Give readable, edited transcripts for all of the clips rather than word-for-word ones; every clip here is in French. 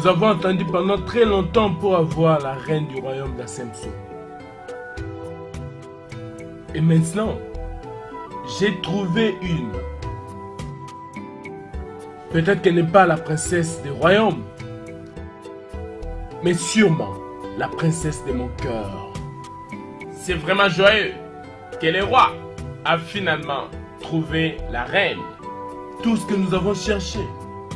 avons attendu pendant très longtemps pour avoir la reine du royaume d'Asemso. Et maintenant, j'ai trouvé une. Peut-être qu'elle n'est pas la princesse des royaumes, mais sûrement la princesse de mon cœur. C'est vraiment joyeux que le roi a finalement trouvé la reine. Tout ce que nous avons cherché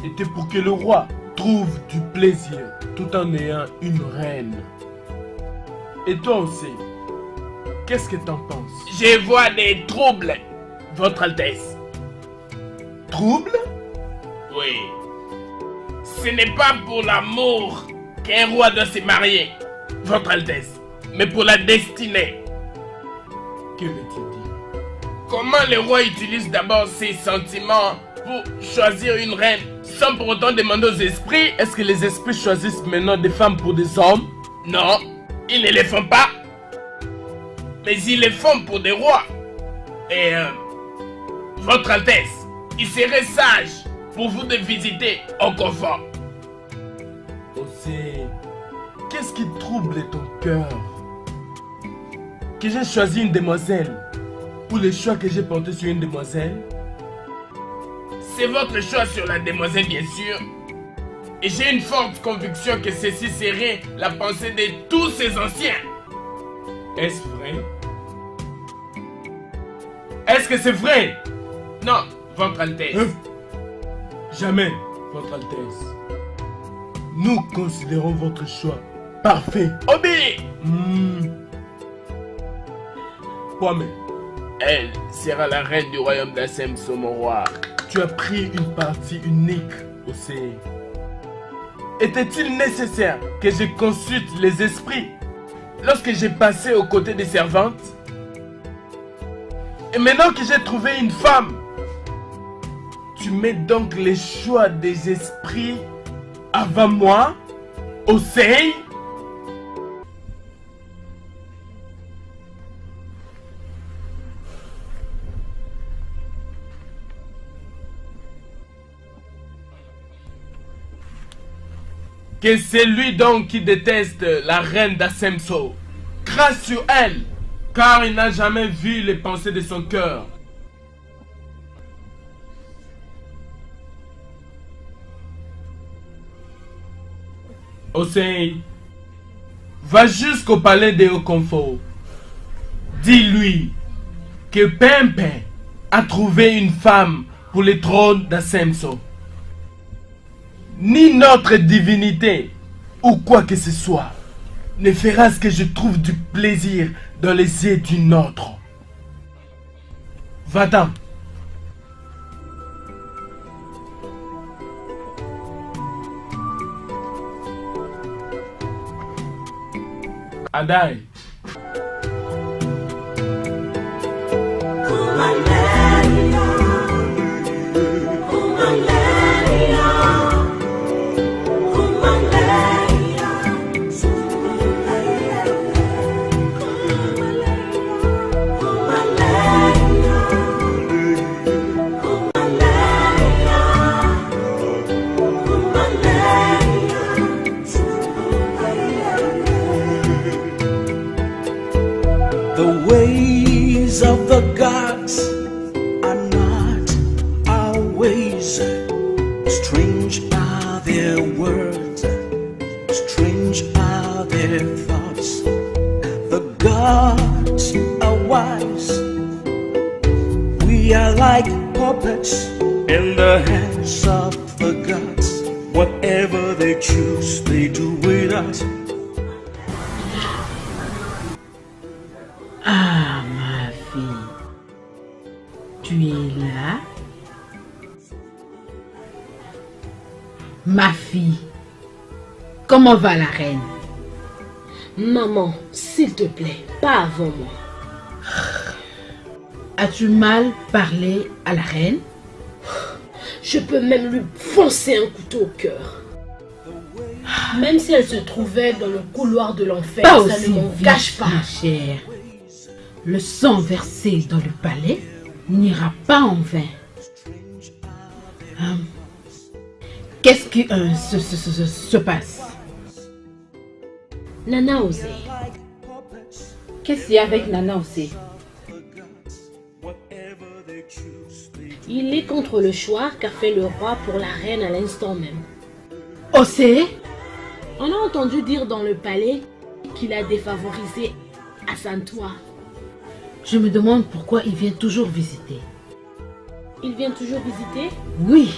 était pour que le roi trouve du plaisir tout en ayant une reine. Et toi aussi, qu'est-ce que t'en penses? Je vois des troubles, Votre Altesse. Troubles? Oui. Ce n'est pas pour l'amour qu'un roi doit se marier, Votre Altesse, mais pour la destinée. Que veux-tu dire? Comment le roi utilise d'abord ses sentiments pour choisir une reine sans pour autant demander aux esprits? Est-ce que les esprits choisissent maintenant des femmes pour des hommes? Non, ils ne le font pas. Mais ils le font pour des rois. Et Votre Altesse, il serait sage pour vous de visiter au confort. Aussi, qu'est-ce qui trouble ton cœur? Que j'ai choisi une demoiselle, ou le choix que j'ai porté sur une demoiselle? C'est votre choix sur la demoiselle, bien sûr. Et j'ai une forte conviction que ceci serait la pensée de tous ces anciens. Est-ce vrai? Est-ce que c'est vrai? Non, Votre Altesse. Jamais, Votre Altesse. Nous considérons votre choix parfait. Obéis. Kwame, elle sera la reine du royaume d'Asemso, mon roi. Tu as pris une partie unique au CE. Était-il nécessaire que je consulte les esprits lorsque j'ai passé aux côtés des servantes? Et maintenant que j'ai trouvé une femme, tu mets donc les choix des esprits avant moi, au CE? Que c'est lui donc qui déteste la reine d'Asemso. Grâce sur elle, car il n'a jamais vu les pensées de son cœur. Osei, va jusqu'au palais de Okonfo. Dis-lui que Pempe a trouvé une femme pour le trône d'Asemso. Ni notre divinité, ou quoi que ce soit, ne fera ce que je trouve du plaisir dans les yeux d'une autre. Va-t'en. Adai. The ways of the gods are not our ways. Strange are their words, strange are their thoughts. The gods are wise. We are like puppets in the hands of the gods. Whatever they choose, they do with us. Ah, ma fille, tu es là? Ma fille, comment va la reine? Maman, s'il te plaît, pas avant moi. As-tu mal parlé à la reine? Je peux même lui foncer un couteau au cœur. Même si elle se trouvait dans le couloir de l'enfer, Pas ça aussi ne m'en vite, cache pas. ma chère. Le sang versé dans le palais n'ira pas en vain. Qu'est-ce qui se passe? Nana Osé. Qu'est-ce qu'il y a avec Nana Osé? Il est contre le choix qu'a fait le roi pour la reine à l'instant même. Osé? On a entendu dire dans le palais qu'il a défavorisé Asantoi. Je me demande pourquoi il vient toujours visiter. Il vient toujours visiter? Oui.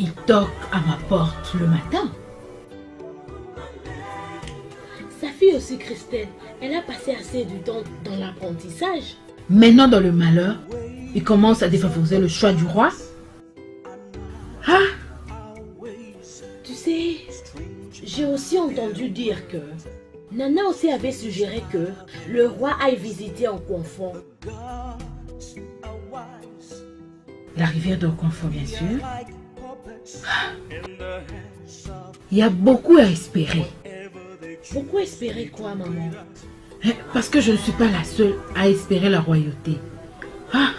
Il toque à ma porte le matin. Sa fille aussi, Christelle, elle a passé assez du temps dans l'apprentissage. Maintenant, dans le malheur, il commence à défavoriser le choix du roi. Ah! Tu sais, j'ai aussi entendu dire que Nana aussi avait suggéré que le roi aille visiter Okonfo. La rivière d'Okonfo, bien sûr. Ah. Il y a beaucoup à espérer. Beaucoup espérer quoi, maman? Parce que je ne suis pas la seule à espérer la royauté. Ah!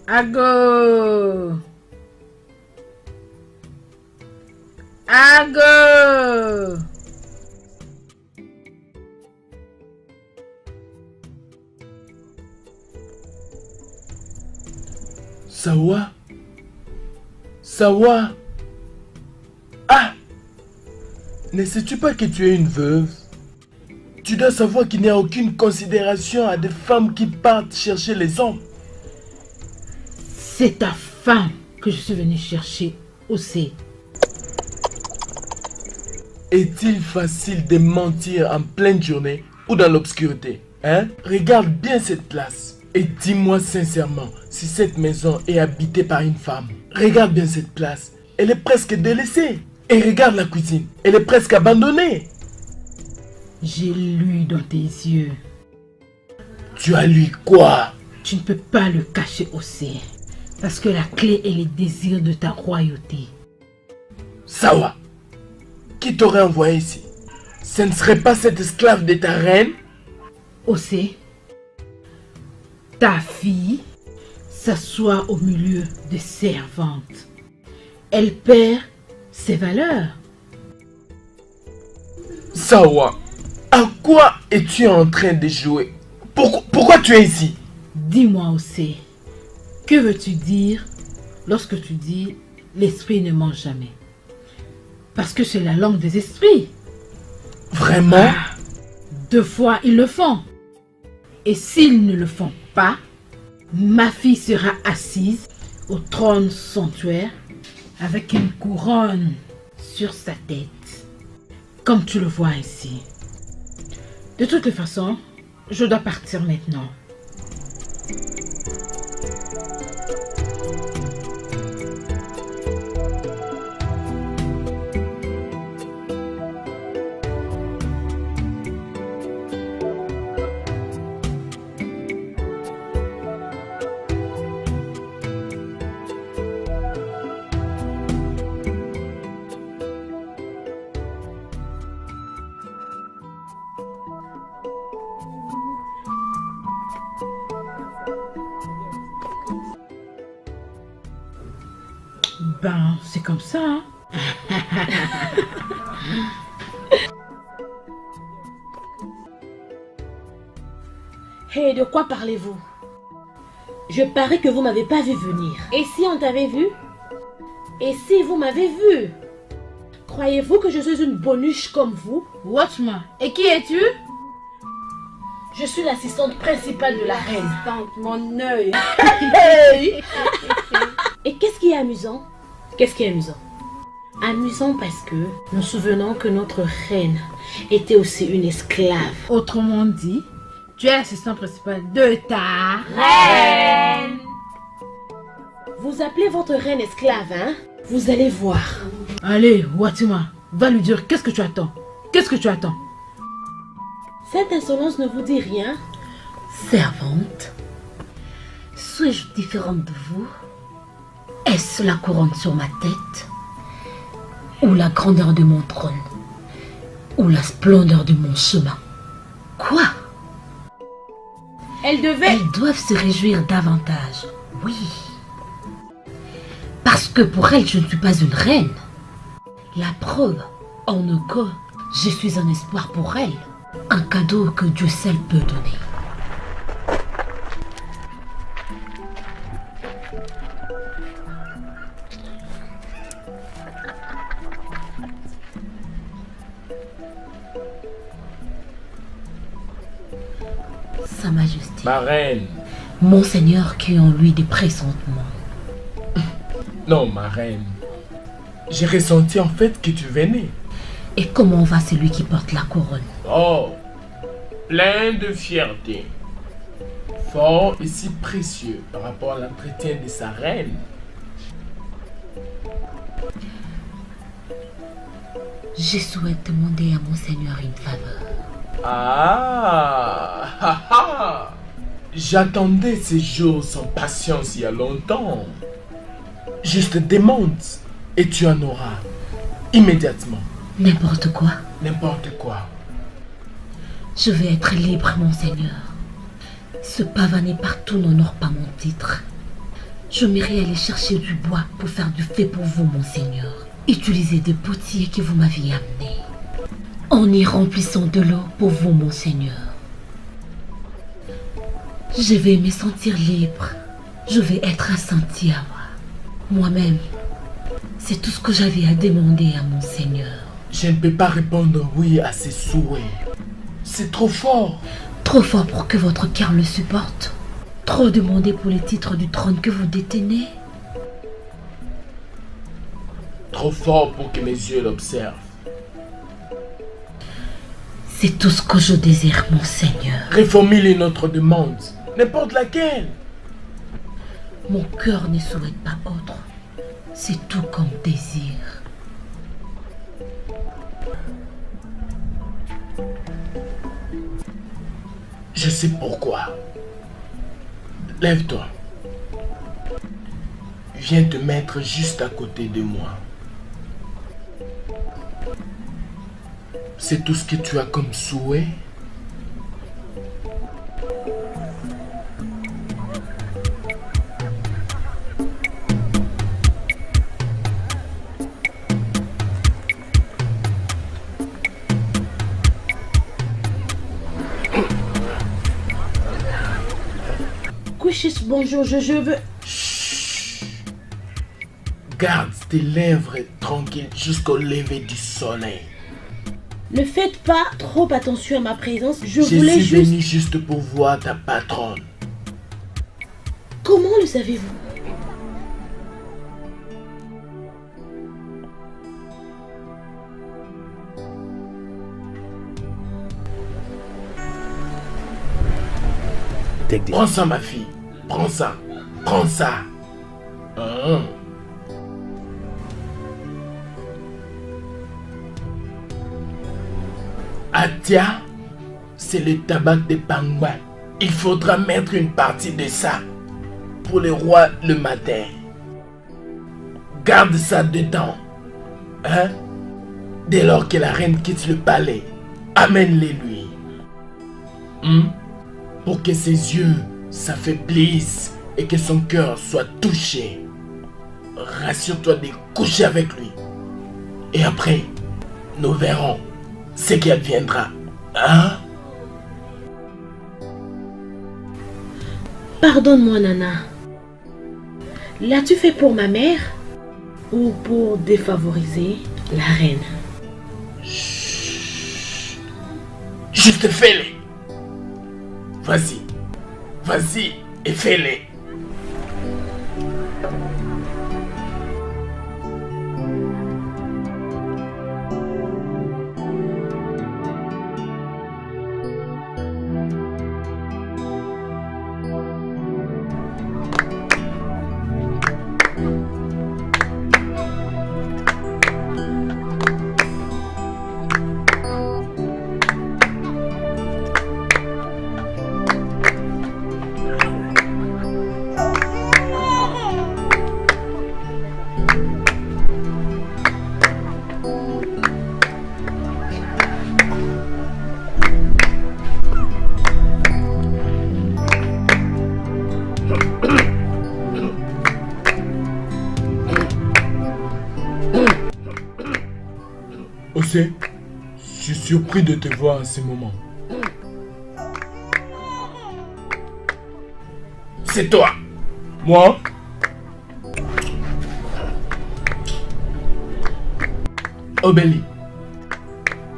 Ago! Ago! Sawa? Sawa? Ah! Ne sais-tu pas que tu es une veuve? Tu dois savoir qu'il n'y a aucune considération à des femmes qui partent chercher les hommes. C'est ta femme que je suis venue chercher aussi. Est-il facile de mentir en pleine journée ou dans l'obscurité? Hein? Regarde bien cette place et dis-moi sincèrement si cette maison est habitée par une femme. Regarde bien cette place, elle est presque délaissée. Et regarde la cuisine, elle est presque abandonnée. J'ai lu dans tes yeux. Tu as lu quoi? Tu ne peux pas le cacher aussi. Parce que la clé est les désirs de ta royauté. Sawa, qui t'aurait envoyé ici? Ce ne serait pas cette esclave de ta reine? Osé, ta fille s'assoit au milieu des servantes. Elle perd ses valeurs. Sawa, à quoi es-tu en train de jouer? Pourquoi tu es ici? Dis-moi Osé, que veux-tu dire lorsque tu dis l'esprit ne mange jamais? Parce que c'est la langue des esprits. Vraiment? 2 fois ils le font. Et s'ils ne le font pas, ma fille sera assise au trône sanctuaire avec une couronne sur sa tête, comme tu le vois ici. De toutes les façons, je dois partir maintenant. Ben, c'est comme ça, hein? Hé, de quoi parlez-vous? Je parie que vous m'avez pas vu venir. Et si on t'avait vu? Et si vous m'avez vu? Croyez-vous que je suis une bonuche comme vous? Watch-moi. Et qui es-tu? Je suis l'assistante principale de la reine. Mon œil. Et qu'est-ce qui est amusant? Qu'est-ce qui est amusant? Amusant parce que nous souvenons que notre reine était aussi une esclave. Autrement dit, tu es l'assistant principal de ta reine. Vous appelez votre reine esclave, hein? Vous allez voir. Allez, Watima, va lui dire qu'est-ce que tu attends. Qu'est-ce que tu attends? Cette insolence ne vous dit rien? Servante, suis-je différente de vous? Est-ce la couronne sur ma tête? Ou la grandeur de mon trône? Ou la splendeur de mon chemin? Quoi? Elle devait... Elles doivent se réjouir davantage, oui. Parce que pour elles, je ne suis pas une reine. La preuve, en que je suis un espoir pour elles. Un cadeau que Dieu seul peut donner. Sa Majesté. Ma reine. Monseigneur qui a en lui des pressentiments. Non, ma reine. J'ai ressenti en fait que tu venais. Et comment va celui qui porte la couronne? Oh, plein de fierté. Fort et si précieux par rapport à l'entretien de sa reine. Je souhaite demander à Monseigneur une faveur. Ah. J'attendais ces jours sans patience il y a longtemps. Juste demande et tu en auras. Immédiatement. N'importe quoi. N'importe quoi. Je vais être libre, Monseigneur. Ce pavaner partout n'honore pas mon titre. Je m'irai aller chercher du bois pour faire du feu pour vous, Monseigneur. Utilisez des potiers que vous m'aviez amenés. En y remplissant de l'eau pour vous, Monseigneur. Je vais me sentir libre. Je vais être assentie à moi-même. C'est tout ce que j'avais à demander à Monseigneur. Je ne peux pas répondre oui à ces souhaits. C'est trop fort. Trop fort pour que votre cœur le supporte. Trop demandé pour les titres du trône que vous détenez. Trop fort pour que mes yeux l'observent. C'est tout ce que je désire, Monseigneur. Reformulez notre demande. N'importe laquelle. Mon cœur ne souhaite pas autre. C'est tout comme désir. Je sais pourquoi. Lève-toi. Viens te mettre juste à côté de moi. C'est tout ce que tu as comme souhait? Couchis, bonjour, je veux... Chut. Garde tes lèvres tranquilles jusqu'au lever du soleil. Ne faites pas trop attention à ma présence, je suis voulais juste... venu juste pour voir ta patronne. Comment le savez-vous? Prends ça, ma fille. Prends ça. Prends ça. Hein? Atia, c'est le tabac de pangouin. Il faudra mettre une partie de ça pour le roi le matin. Garde ça dedans. Hein? Dès lors que la reine quitte le palais, amène-les lui. Pour que ses yeux s'affaiblissent et que son cœur soit touché. Rassure-toi de coucher avec lui. Et après, nous verrons ce qui adviendra. Hein? Pardonne-moi, Nana. L'as-tu fait pour ma mère ou pour défavoriser la reine? Chut. Juste fais-les. Vas-y. Vas-y et fais-les. sais, je suis surpris de te voir à ce moment. C'est toi. Moi? Obélie,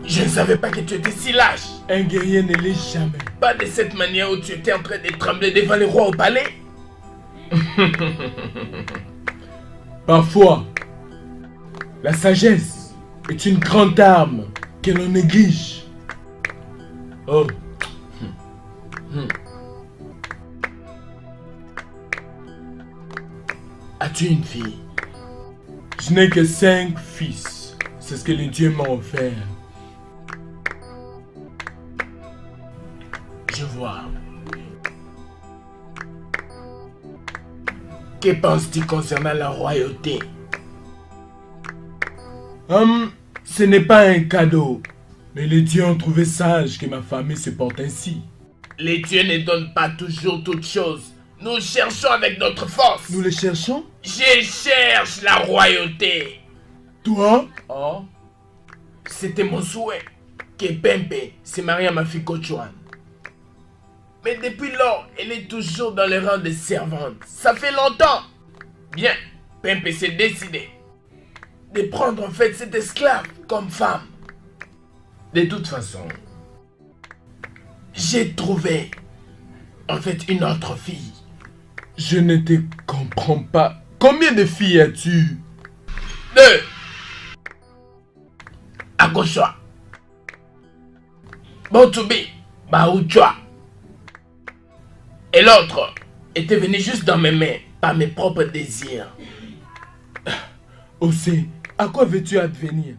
je ne savais pas que tu étais si lâche. Un guerrier ne l'est jamais. Pas de cette manière où tu étais en train de trembler devant les rois au palais. Parfois, la sagesse est une grande arme que l'on néglige. Oh. As-tu une fille? Je n'ai que 5 fils. C'est ce que les dieux m'ont offert. Je vois. Que penses-tu concernant la royauté? Ce n'est pas un cadeau. Mais les dieux ont trouvé sage que ma famille se porte ainsi. Les dieux ne donnent pas toujours toutes choses. Nous cherchons avec notre force. Nous les cherchons? Je cherche la royauté. Toi? Oh, c'était mon souhait que Pempe se marie à ma fille Kochuan. Mais depuis lors, elle est toujours dans les rangs des servantes. Ça fait longtemps. Bien, Pempe s'est décidé de prendre en fait cette esclave comme femme. De toute façon, j'ai trouvé en fait une autre fille. Je ne te comprends pas. Combien de filles as-tu? 2. Akoshwa. Botubi. Baouchwa. Et l'autre était venu juste dans mes mains par mes propres désirs. Osé, à quoi veux-tu advenir?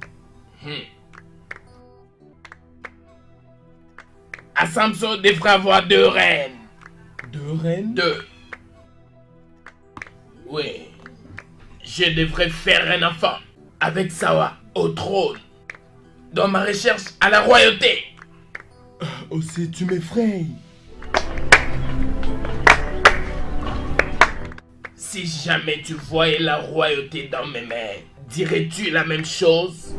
Asamso devrait avoir 2 reines. 2 reines? 2. Oui. Je devrais faire un enfant avec Sawa au trône. Dans ma recherche à la royauté. Osé, tu m'effraies. Si jamais tu voyais la royauté dans mes mains, dirais-tu la même chose?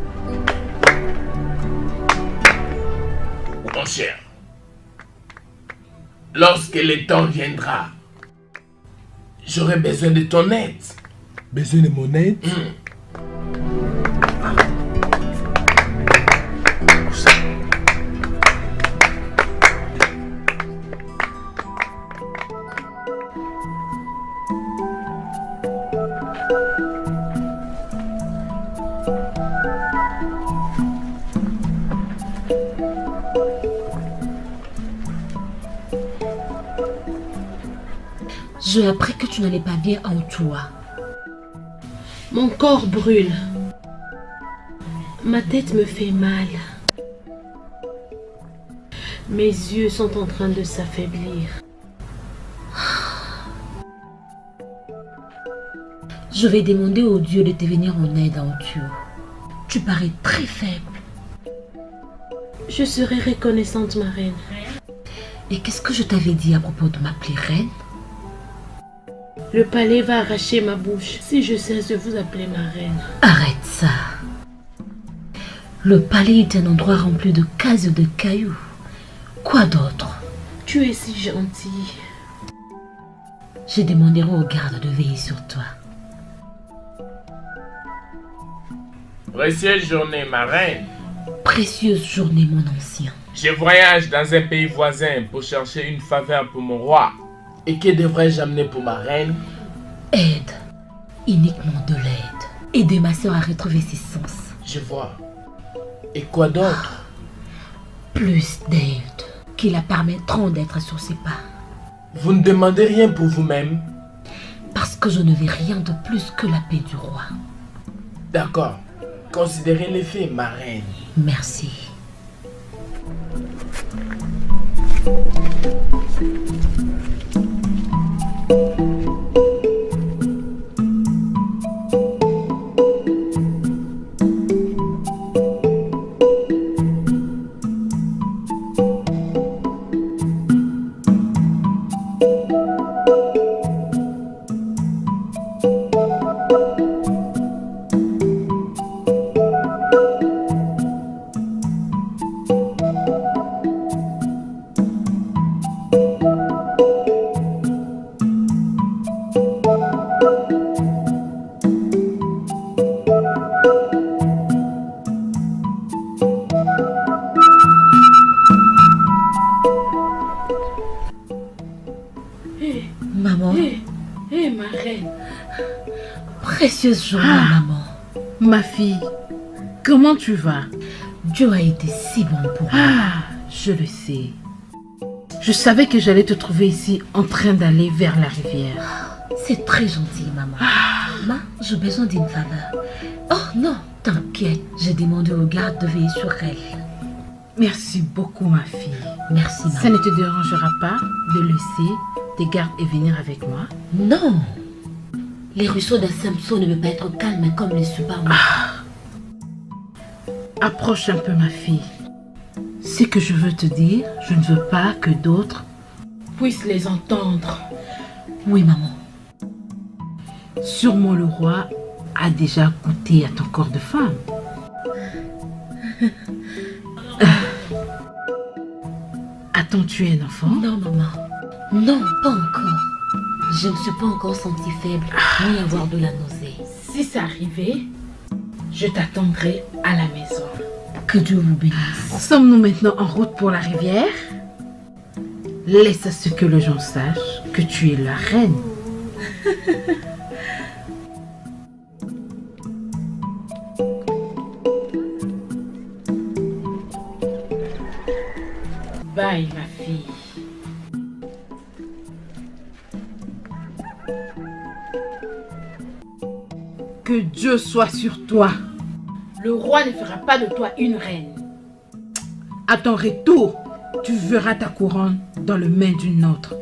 Mon cher, lorsque le temps viendra, j'aurai besoin de ton aide. Besoin de mon aide? J'ai appris que tu n'allais pas bien en toi. Mon corps brûle. Ma tête me fait mal. Mes yeux sont en train de s'affaiblir. Je vais demander au Dieu de te venir en aide en Dieu. Tu parais très faible. Je serai reconnaissante, ma reine. Et qu'est-ce que je t'avais dit à propos de m'appeler reine? Le palais va arracher ma bouche si je cesse de vous appeler ma reine. Arrête ça. Le palais est un endroit rempli de cases et de cailloux. Quoi d'autre? Tu es si gentille. Je demanderai aux gardes de veiller sur toi. Précieuse journée, ma reine. Précieuse journée, mon ancien. Je voyage dans un pays voisin pour chercher une faveur pour mon roi. Et que devrais-je amener pour ma reine? Aide. Uniquement de l'aide. Aider ma soeur à retrouver ses sens. Je vois. Et quoi d'autre? Plus d'aide qui la permettront d'être sur ses pas. Vous ne demandez rien pour vous-même? Parce que je ne veux rien de plus que la paix du roi. D'accord. Considérez les faits, ma reine. Merci. Précieuse journée, maman. Ma fille, comment tu vas? Dieu a été si bon pour moi. Ah, je le sais. Je savais que j'allais te trouver ici en train d'aller vers la rivière. C'est très gentil, maman. Maman, j'ai besoin d'une faveur. Oh non, t'inquiète. J'ai demandé au garde de veiller sur elle. Merci beaucoup, ma fille. Merci, maman. Ça ne te dérangera pas de laisser tes gardes et venir avec moi? Non. Les ruisseaux de Samson ne peuvent pas être calmes comme les supermarchés. Approche un peu, ma fille. Ce que je veux te dire, je ne veux pas que d'autres puissent les entendre. Oui, maman. Sûrement le roi a déjà goûté à ton corps de femme. As-tu tué un enfant? Non, maman. Non, pas encore. Je ne me suis pas encore sentie faible, ni avoir de la nausée. Si ça arrivait, je t'attendrai à la maison. Que Dieu vous bénisse. Sommes-nous maintenant en route pour la rivière? Laisse à ce que les gens sachent que tu es la reine. Bye, ma fille. Que Dieu soit sur toi. Le roi ne fera pas de toi une reine. À ton retour, tu verras ta couronne dans les mains d'une autre.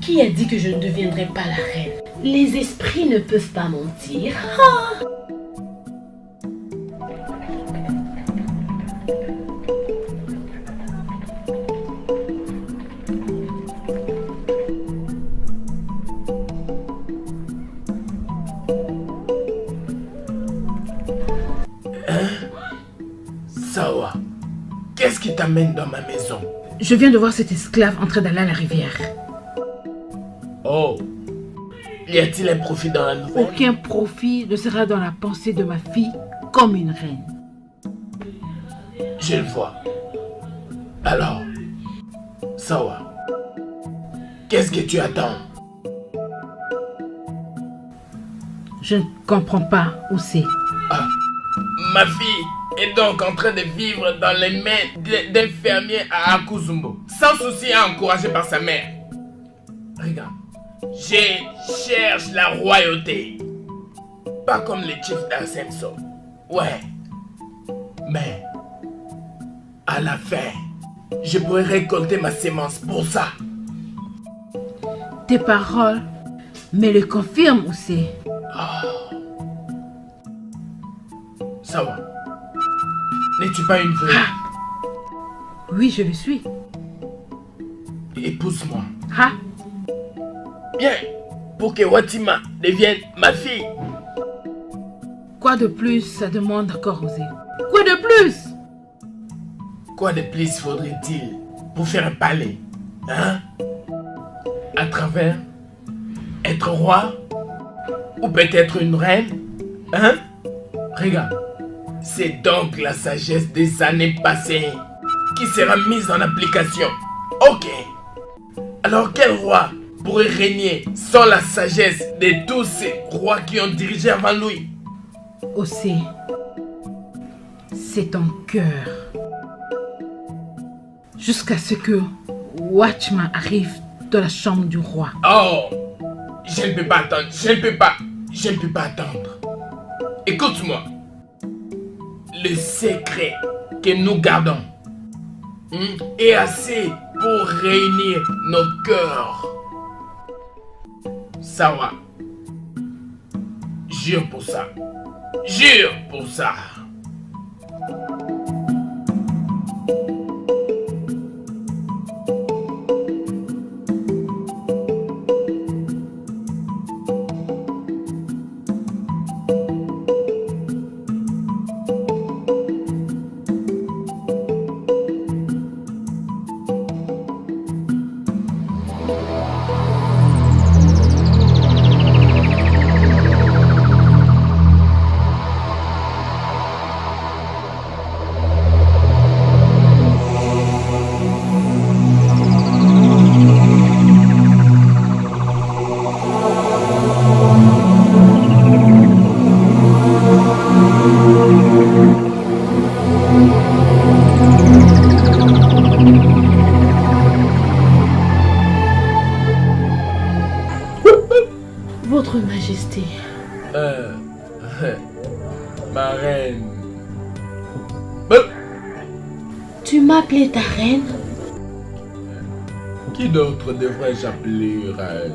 Qui a dit que je ne deviendrai pas la reine? Les esprits ne peuvent pas mentir. Sawa, qu'est-ce qui t'amène dans ma maison? Je viens de voir cet esclave en train d'aller à la rivière. Oh, y a-t-il un profit dans la nouvelle? Aucun profit ne sera dans la pensée de ma fille comme une reine. Je le vois. Alors, Sawa, qu'est-ce que tu attends? Je ne comprends pas où c'est. Ah, ma fille est donc en train de vivre dans les mains d'un fermier à Akuzumbo, sans souci à encourager par sa mère. Regarde, je cherche la royauté, pas comme les chiefs d'Asemso. Ouais, mais à la fin, je pourrais récolter ma sémence pour ça. Tes paroles me le confirment où c'est. Ça va. N'es-tu pas une veuve? Oui, je le suis. Épouse-moi. Ah, Bien, pour que Watima devienne ma fille. quoi de plus ça demande encore oser? Quoi de plus? Quoi de plus faudrait-il pour faire un palais? Hein? À travers être roi? Ou peut-être une reine? Hein? Regarde. C'est donc la sagesse des années passées qui sera mise en application. Ok. Alors quel roi pourrait régner sans la sagesse de tous ces rois qui ont dirigé avant lui? Osé, c'est ton cœur. Jusqu'à ce que Watchman arrive dans la chambre du roi. Oh, je ne peux pas attendre, je ne peux pas attendre. Écoute-moi. Le secret que nous gardons est assez pour réunir nos cœurs. Sawa, jure pour ça. Jure pour ça. Votre Majesté. Ma reine. Tu m'as appelé ta reine? Qui d'autre devrais-je appeler reine?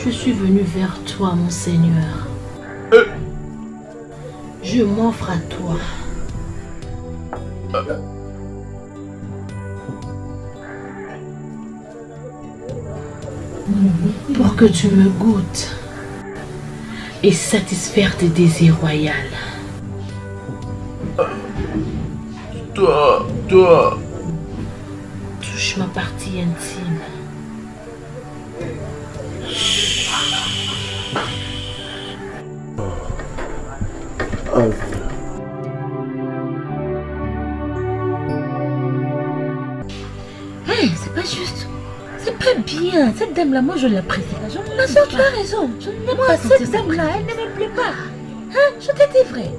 Je suis venu vers toi, mon Seigneur. Je m'offre à toi. Pour que tu me goûtes et satisfaire tes désirs royaux. Toi. Touche ma partie intime. Hey, c'est pas juste. C'est pas bien. Cette dame-là, moi je l'apprécie pas. Je ne l'aime pas. Tu as raison. Je n'aime pas cette dame-là. Elle ne me plaît pas. Hein? Je t'ai dit vrai.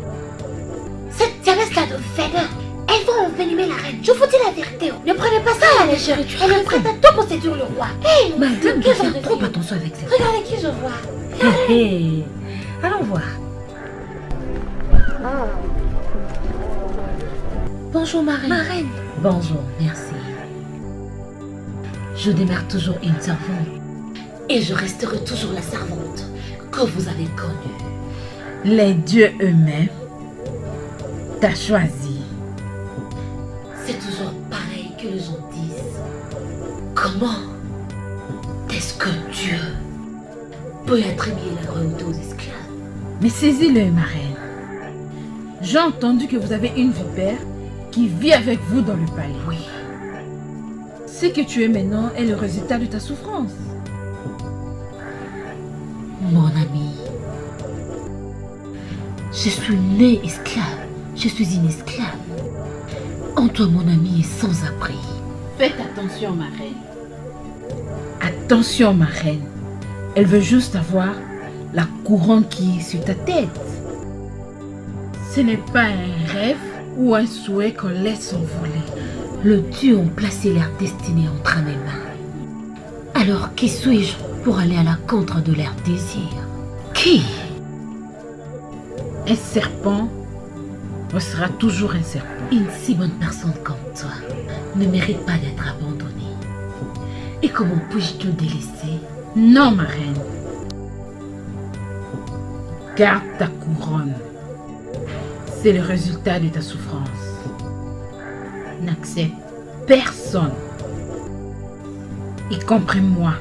Cette diablesse-là de Fena, elle va envenimer la reine. Je vous dis la vérité. Ne prenez pas ça à la légère. Elle est prête à tout pour séduire le roi. Hey, Madame, tu fais trop attention avec ça. Regardez qui je vois. Hey. Allons voir. Bonjour ma reine. Ma reine. Bonjour, merci. Je demeure toujours une servante. Et je resterai toujours la servante que vous avez connue. Les dieux eux-mêmes t'ont choisi. C'est toujours pareil que les gens disent. Comment est-ce que Dieu peut attribuer la royauté aux esclaves? Mais saisis-le, ma reine. J'ai entendu que vous avez une vipère qui vit avec vous dans le palais. Oui. Ce que tu es maintenant est le résultat de ta souffrance. Mon ami, je suis née esclave. Je suis une esclave. En toi, mon ami est sans abri. Faites attention, ma reine. Attention, ma reine. Elle veut juste avoir la couronne qui est sur ta tête. Ce n'est pas un rêve ou un souhait qu'on laisse s'envoler. Le Dieu ont placé leur destinée entre mes mains. Alors qui suis-je pour aller à la contre de leurs désirs? Qui? Un serpent restera toujours un serpent. Une si bonne personne comme toi ne mérite pas d'être abandonnée. Et comment puis-je te délaisser? Non, ma reine. Garde ta couronne. C'est le résultat de ta souffrance. N'accepte personne. Y compris moi.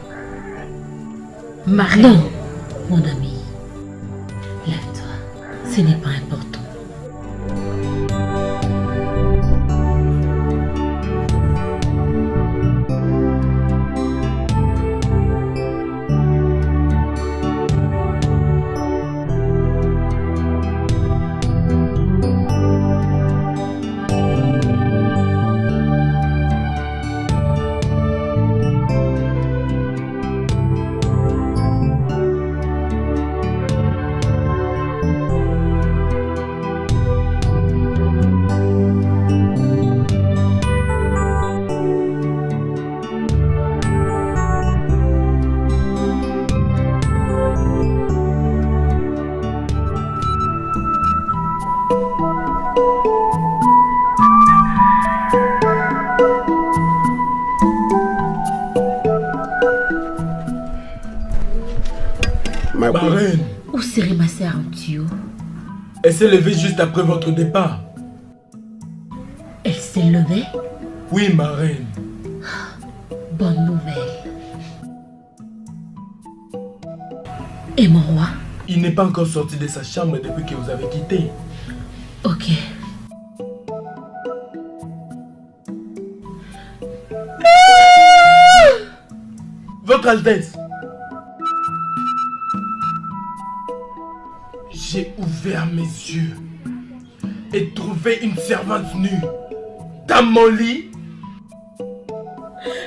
Ma reine. Non, mon ami. Lève-toi. Ce n'est pas important. Ma reine, Où serait ma sœur Antio? elle s'est levée juste après votre départ. Elle s'est levée? Oui, ma reine. Bonne nouvelle. Et mon roi? Il n'est pas encore sorti de sa chambre depuis que vous avez quitté. Ok. Votre Altesse, j'ai ouvert mes yeux et trouvé une servante nue dans mon lit.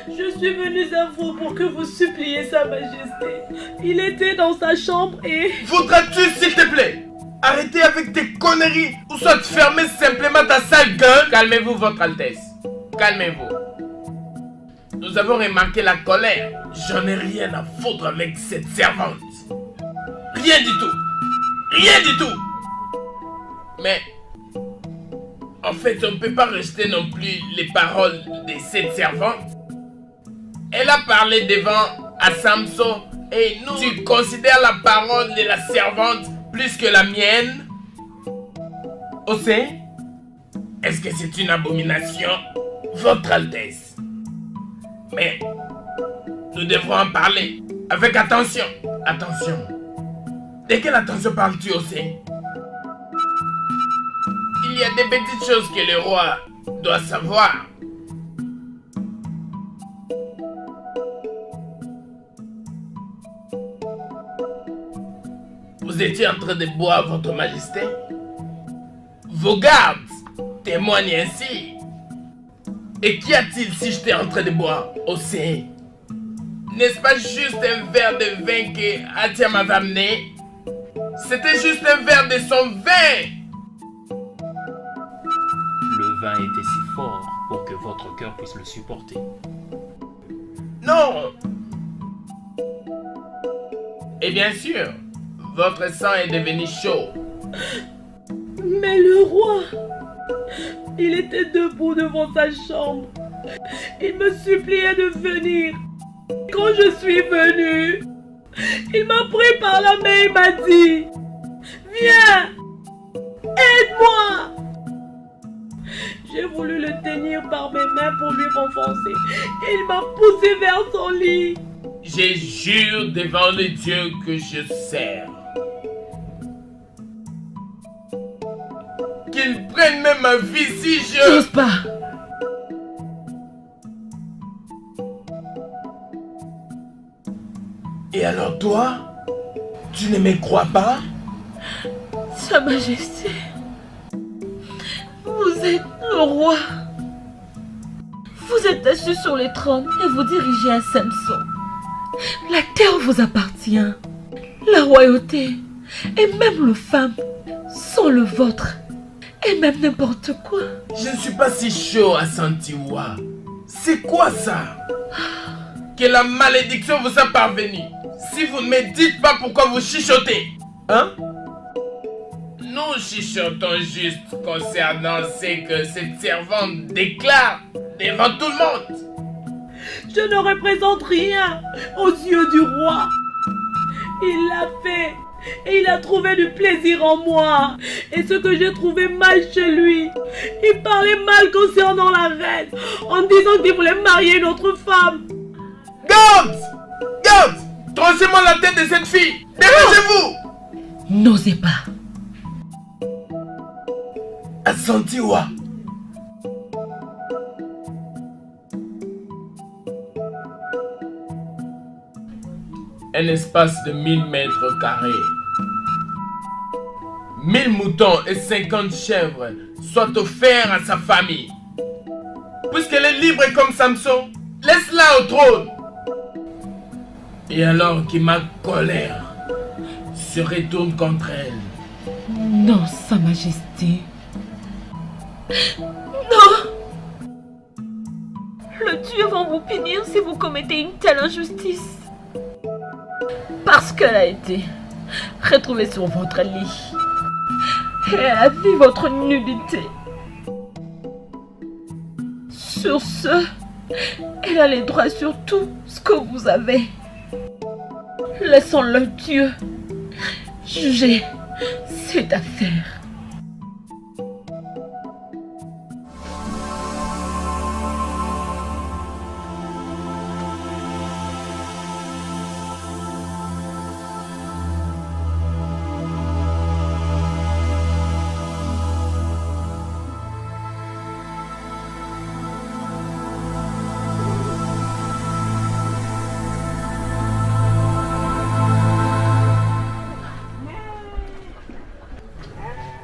Je suis venue à vous pour que vous suppliez sa majesté. Il était dans sa chambre et... Voudras-tu, s'il te plaît, arrêter avec tes conneries ou soit fermer simplement ta sale gueule? Calmez-vous, votre Altesse. Calmez-vous. Nous avons remarqué la colère. J'en ai rien à foutre avec cette servante. Rien du tout. Rien du tout. Mais, en fait, on ne peut pas rejeter non plus les paroles de cette servante. Elle a parlé devant à Samson et nous, tu considères la parole de la servante plus que la mienne? Osé, est-ce que c'est une abomination, Votre Altesse? Mais, nous devrons en parler avec attention. Attention. De quelle attention parles-tu, Osé? Il y a des petites choses que le roi doit savoir. Vous étiez en train de boire, Votre Majesté? Vos gardes témoignent ainsi. Et qu'y a-t-il si j'étais en train de boire, Osé? N'est-ce pas juste un verre de vin que Atia m'avait amené? C'était juste un verre de son vin. Le vin était si fort pour que votre cœur puisse le supporter. Non. Et bien sûr, votre sang est devenu chaud. Mais le roi, il était debout devant sa chambre. Il me suppliait de venir. Quand je suis venue, il m'a pris par la main et m'a dit: viens, aide-moi. J'ai voulu le tenir par mes mains pour lui renforcer. Et il m'a poussé vers son lit. Je jure devant le Dieu que je sers qu'il prenne même ma vie si je... N'ose pas. Et alors toi, tu ne me crois pas? Sa Majesté, vous êtes le roi. Vous êtes assis sur le trône et vous dirigez à Samson. La terre vous appartient. La royauté et même les femmes sont le vôtre. Et même n'importe quoi. Je ne suis pas si chaud à Santiwa. C'est quoi ça? Que la malédiction vous a parvenu. Si vous ne me dites pas pourquoi vous chuchotez. Hein? Nous chuchotons juste concernant ce que cette servante déclare devant tout le monde. Je ne représente rien aux yeux du roi. Il l'a fait et il a trouvé du plaisir en moi. Et ce que j'ai trouvé mal chez lui, il parlait mal concernant la reine en disant qu'il voulait marier une autre femme. Garde! Garde! Troncez-moi la tête de cette fille! Dépêchez-vous! N'osez pas. Asantiwa. Un espace de 1000 mètres carrés. 1000 moutons et 50 chèvres soient offerts à sa famille. Puisqu'elle est libre comme Samson, laisse-la au trône. Et alors que ma colère se retourne contre elle. Non, Sa Majesté. Non. Le Dieu va vous punir si vous commettez une telle injustice. Parce qu'elle a été retrouvée sur votre lit. Et elle a vu votre nudité. Sur ce, elle a les droits sur tout ce que vous avez. Laissons-le Dieu juger cette affaire.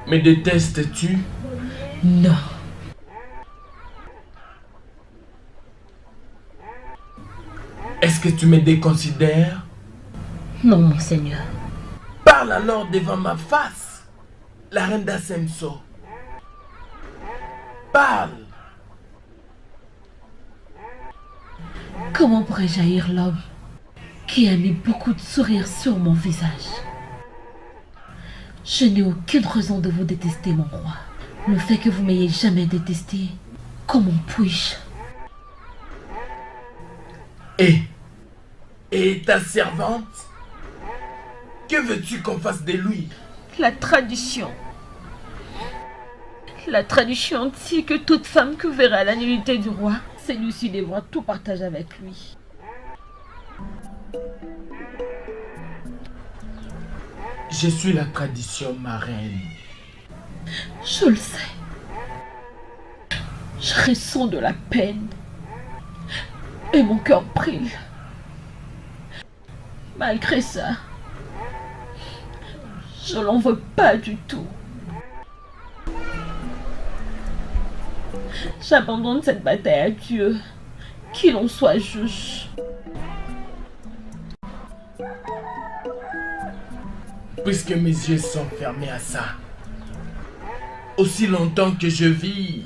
Me détestes-tu? Non. Est-ce que tu me déconsidères? Non, monseigneur. Parle alors devant ma face, la reine d'Asemso. Parle. Comment pourrais-je haïr l'homme qui a mis beaucoup de sourires sur mon visage? Je n'ai aucune raison de vous détester, mon roi. Le fait que vous m'ayez jamais détesté, comment puis-je? Et ta servante? Que veux-tu qu'on fasse de lui? La tradition. La tradition dit que toute femme qui verra la nullité du roi, celui-ci devra tout partager avec lui. Je suis la tradition, ma reine. Je le sais. Je ressens de la peine. Et mon cœur brûle. Malgré ça, je l'en veux pas du tout. J'abandonne cette bataille à Dieu, qu'il en soit juge. Puisque mes yeux sont fermés à ça, aussi longtemps que je vis,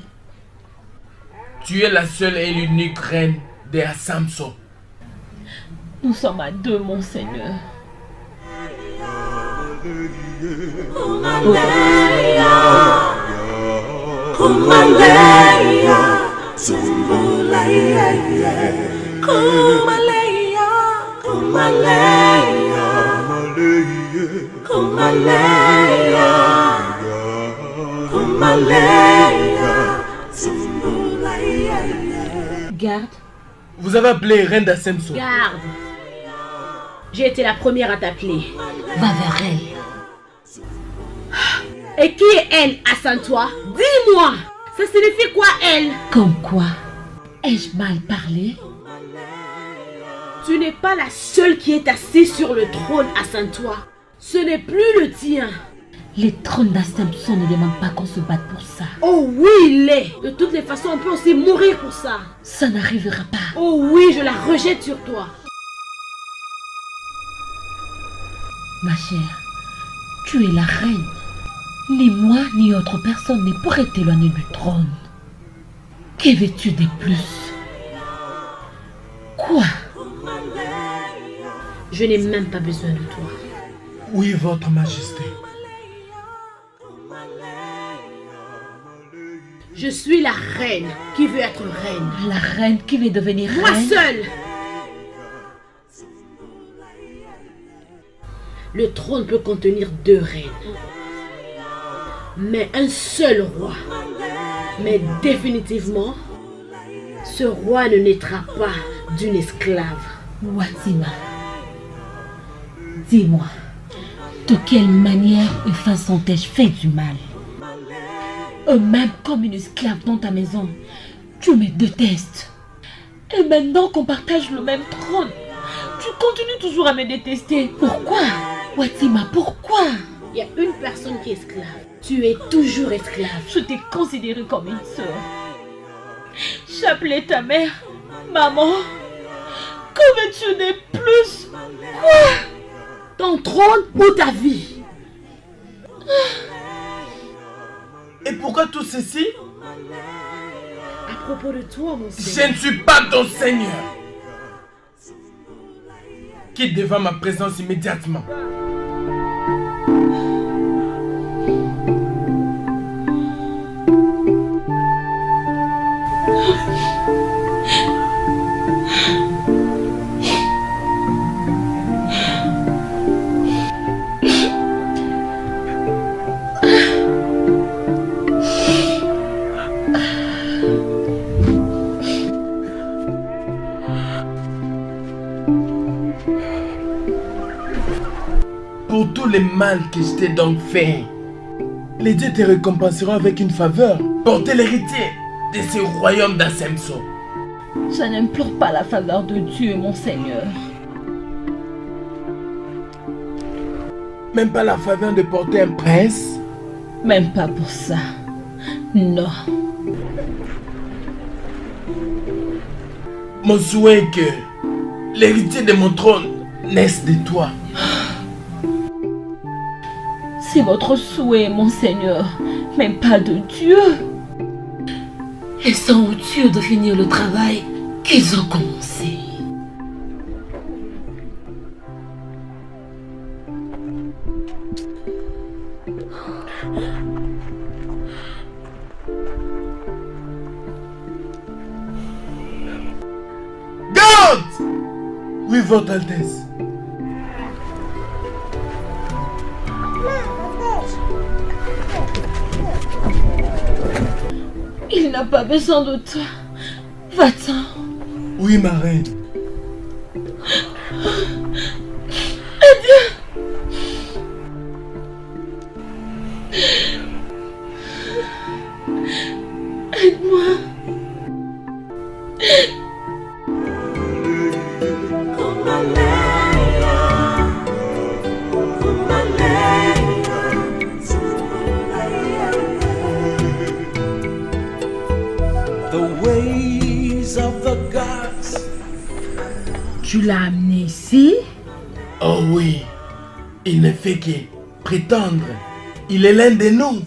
tu es la seule et l'unique reine de Asamso. Nous sommes à deux, mon Seigneur. Garde. Vous avez appelé reine d'Asemso. Garde. J'ai été la première à t'appeler. Va vers elle. Et qui est elle, Asantoi? Dis-moi. Ça signifie quoi, elle? Comme quoi? Ai-je mal parlé? Tu n'es pas la seule qui est assise sur le trône, Asantoi. Ce n'est plus le tien. Les trônes d'Asemso ne demandent pas qu'on se batte pour ça. Oh oui, il est. De toutes les façons, on peut aussi mourir pour ça. Ça n'arrivera pas. Oh oui, je la rejette sur toi. Ma chère, tu es la reine. Ni moi, ni autre personne ne pourrait t'éloigner du trône. Que veux-tu de plus? Quoi? Je n'ai même pas besoin de toi. Oui, votre majesté. Je suis la reine qui veut être reine. La reine qui veut devenir Moi reine? seule. Le trône peut contenir deux reines. Mais un seul roi. Mais définitivement, ce roi ne naîtra pas d'une esclave. Watima, dis-moi, de quelle manière et façon t'ai-je fait du mal? Même comme une esclave dans ta maison, tu me détestes. Et maintenant qu'on partage le même trône, tu continues toujours à me détester. Pourquoi? Watima, pourquoi? Il y a une personne qui est esclave. Tu es toujours esclave. Je t'ai considérée comme une sœur. J'appelais ta mère maman. Que veux-tu de plus? Quoi? Ton trône ou ta vie? Et pourquoi tout ceci? À propos de toi, mon Je Seigneur. ne suis pas ton Seigneur. Quitte devant ma présence immédiatement. Pour tous les mal que je t'ai donc fait, les dieux te récompenseront avec une faveur. Porter l'héritier de ce royaume d'Asemso. Je n'implore pas la faveur de Dieu, mon Seigneur. Même pas la faveur de porter un prince? Même pas pour ça. Non. Mon souhait est que l'héritier de mon trône naisse de toi. C'est votre souhait, mon Seigneur, mais pas de Dieu. Laissons aux dieux de finir le travail qu'ils ont commencé. Oui, Votre Altesse. Il n'a pas besoin de toi. Va-t'en. Oui, ma reine. Adieu. Aide-moi. The ways of the gods. Tu l'as amené ici? Oh oui, il ne fait que prétendre. Il est l'un de nous.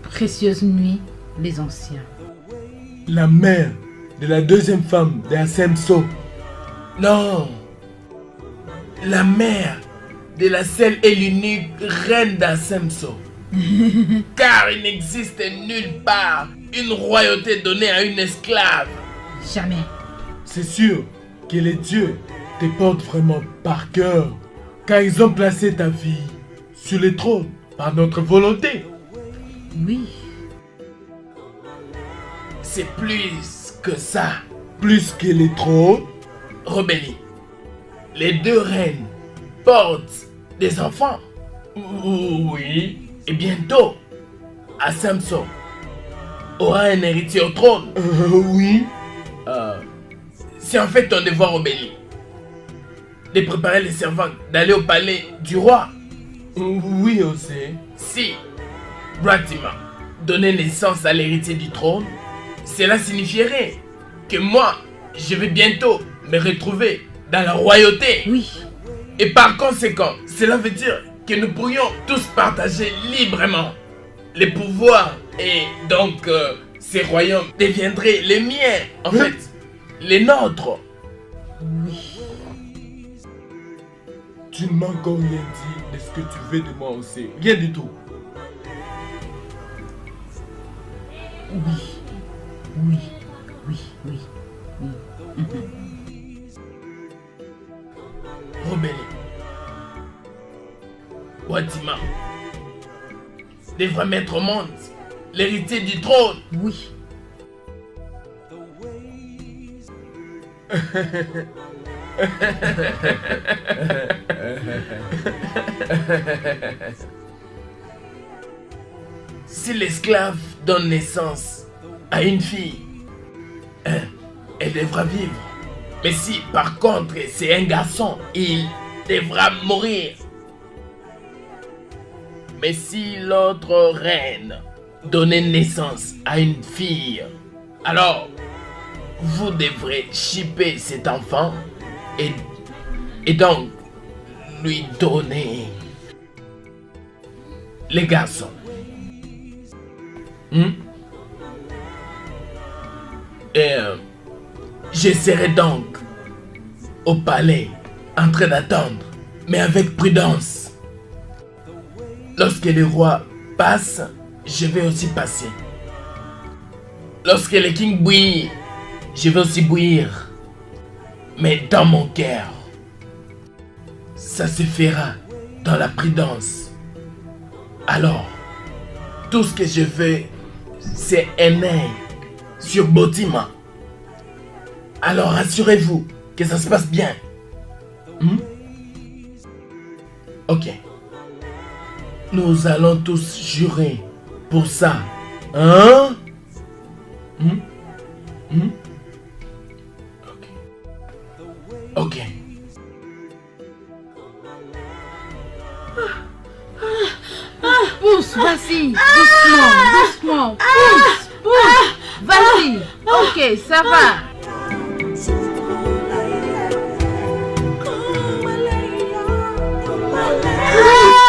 Précieuse nuit, les anciens. La mère de la deuxième femme d'Asemso. Non. La mère de la seule et l'unique reine d'Asemso. Car il n'existe nulle part une royauté donnée à une esclave. Jamais. C'est sûr que les dieux te portent vraiment par cœur, car ils ont placé ta fille sur le trône par notre volonté. Oui. C'est plus que ça. Plus que les trônes. Rebellie. Les deux reines portent des enfants. Oui. Et bientôt, Asemso aura un héritier au trône. Oui. C'est en fait ton devoir, Rebellie, de préparer les servants d'aller au palais du roi. Oui, on sait. Si Bratima donnait naissance à l'héritier du trône, cela signifierait que moi, je vais bientôt me retrouver dans la royauté. Oui. Et par conséquent, cela veut dire que nous pourrions tous partager librement les pouvoirs. Et donc, ces royaumes deviendraient les miens, en fait, les nôtres. Oui. Tu ne m'as encore rien dit de ce que tu veux de moi aussi. Rien du tout. Oui. Oui. Oui. Oui. Oui. Rebelle. Watima devra mettre au monde l'héritier du trône. Oui. Si l'esclave donne naissance à une fille, elle devra vivre. Mais si par contre c'est un garçon, il devra mourir. Mais si l'autre reine donnait naissance à une fille, alors vous devrez chipper cet enfant et donc lui donner les garçons. Et je serai donc au palais en train d'attendre, mais avec prudence. Lorsque le roi passe, je vais aussi passer. Lorsque le king bouillit, je vais aussi bouillir. Mais dans mon cœur, ça se fera dans la prudence. Alors, tout ce que je veux, c'est un œil sur Botima. Alors assurez-vous que ça se passe bien. Ok. Nous allons tous jurer pour ça. Hein? Ok. Ok. Pousse, vas-y. Doucement, doucement. Pousse, pousse. Vas-y. Ok, ça va.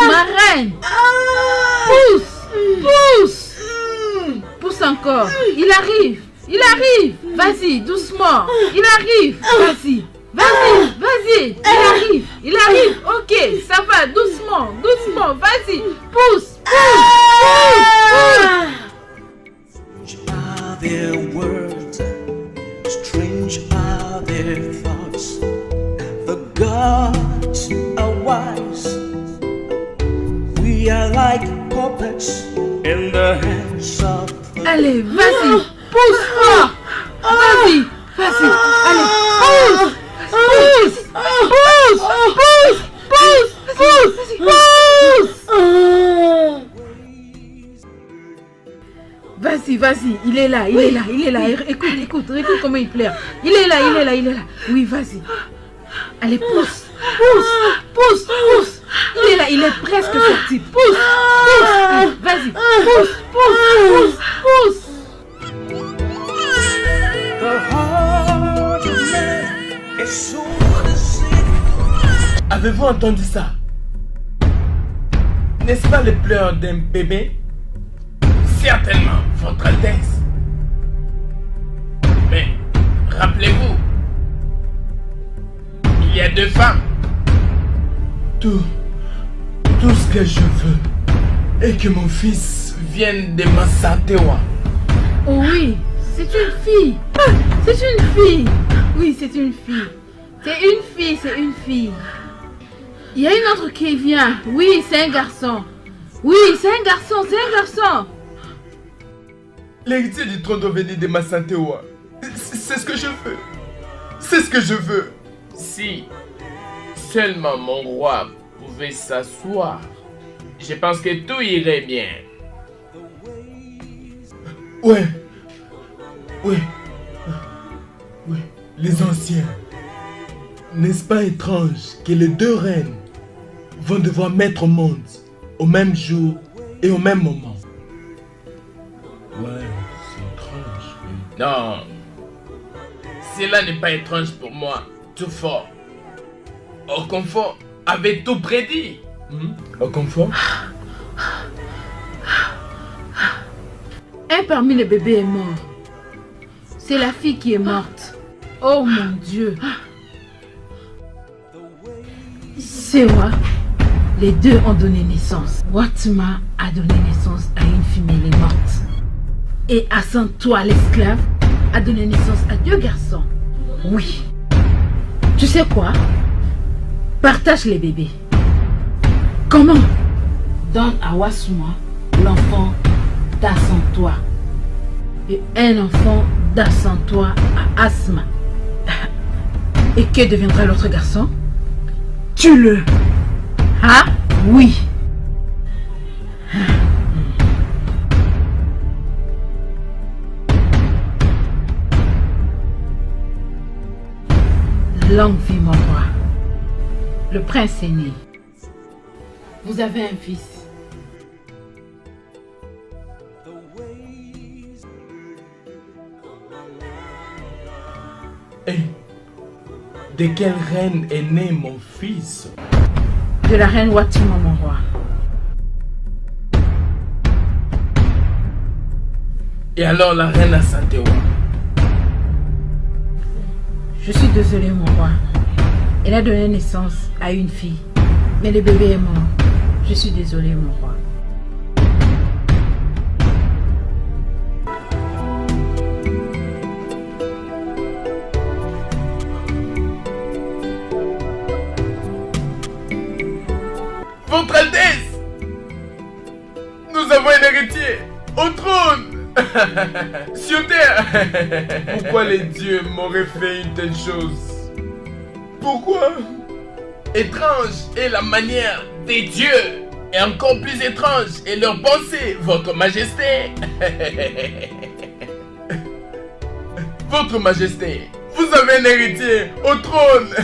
Ma reine. Pousse, pousse. Pousse encore. Il arrive. Il arrive. Vas-y, doucement. Il arrive. Vas-y. Vas-y, vas-y. Il arrive. Il arrive. Ok, ça va. Doucement, doucement. Vas-y. Pousse, pousse, pousse, pousse. Strange are their words, strange are their their thoughts. The gods are wise. We are like puppets in the hands of the... Allez, vas-y, pousse-moi. Vas-y, vas-y, allez, pousse, pousse, pousse, pousse, pousse, pousse, pousse. Vas-y, vas-y, il est là, il est là, il est là. Écoute, écoute, écoute comment il pleure. Il est là, il est là, il est là. Oui, vas-y. Allez, pousse, pousse, pousse, pousse. Il est là, il est presque sorti. Pousse, pousse. Vas-y, pousse, pousse, pousse, pousse. The heart of man is so sick. Avez-vous entendu ça? N'est-ce pas les pleurs d'un bébé? Certainement, Votre Altesse. Mais, rappelez-vous, il y a 2 femmes. Tout ce que je veux est que mon fils vienne de Massatewa. Oh oui, c'est une fille. C'est une fille. Oui, c'est une fille. C'est une fille, c'est une fille. Il y a une autre qui vient. Oui, c'est un garçon. Oui, c'est un garçon, c'est un garçon. L'héritier du trône doit venir de Massatewa. C'est ce que je veux. C'est ce que je veux. Si seulement mon roi pouvait s'asseoir, je pense que tout irait bien. Ouais. Les anciens. N'est-ce pas étrange que les 2 reines vont devoir mettre au monde au même jour et au même moment? Ouais, c'est étrange, oui. Non, cela n'est pas étrange pour moi, tout fort. Okonfo avait tout prédit. Okonfo? Un parmi les bébés est mort. C'est la fille qui est morte. Oh mon Dieu. Sewa, les 2 ont donné naissance. Watma a donné naissance à une femelle morte. Et Asantoi, l'esclave, a donné naissance à 2 garçons. Oui. Tu sais quoi? Partage les bébés. Comment? Donne à Wasuma l'enfant d'Asantoi et un enfant d'Asantoi à Asma. Et que deviendra l'autre garçon? Tue-le. Ah oui. Longue vie, mon roi. Le prince est né. Vous avez un fils. Et de quelle reine est né mon fils? De la reine Watma, mon roi. Et alors la reine Assatewa? Je suis désolée, mon roi. Elle a donné naissance à une fille. Mais le bébé est mort. Je suis désolée, mon roi. Votre Altesse, nous avons un héritier au trône. Sur terre. Pourquoi les dieux m'auraient fait une telle chose? Pourquoi? Étrange est la manière des dieux. Et encore plus étrange est leur pensée, Votre Majesté. Votre Majesté, vous avez un héritier au trône.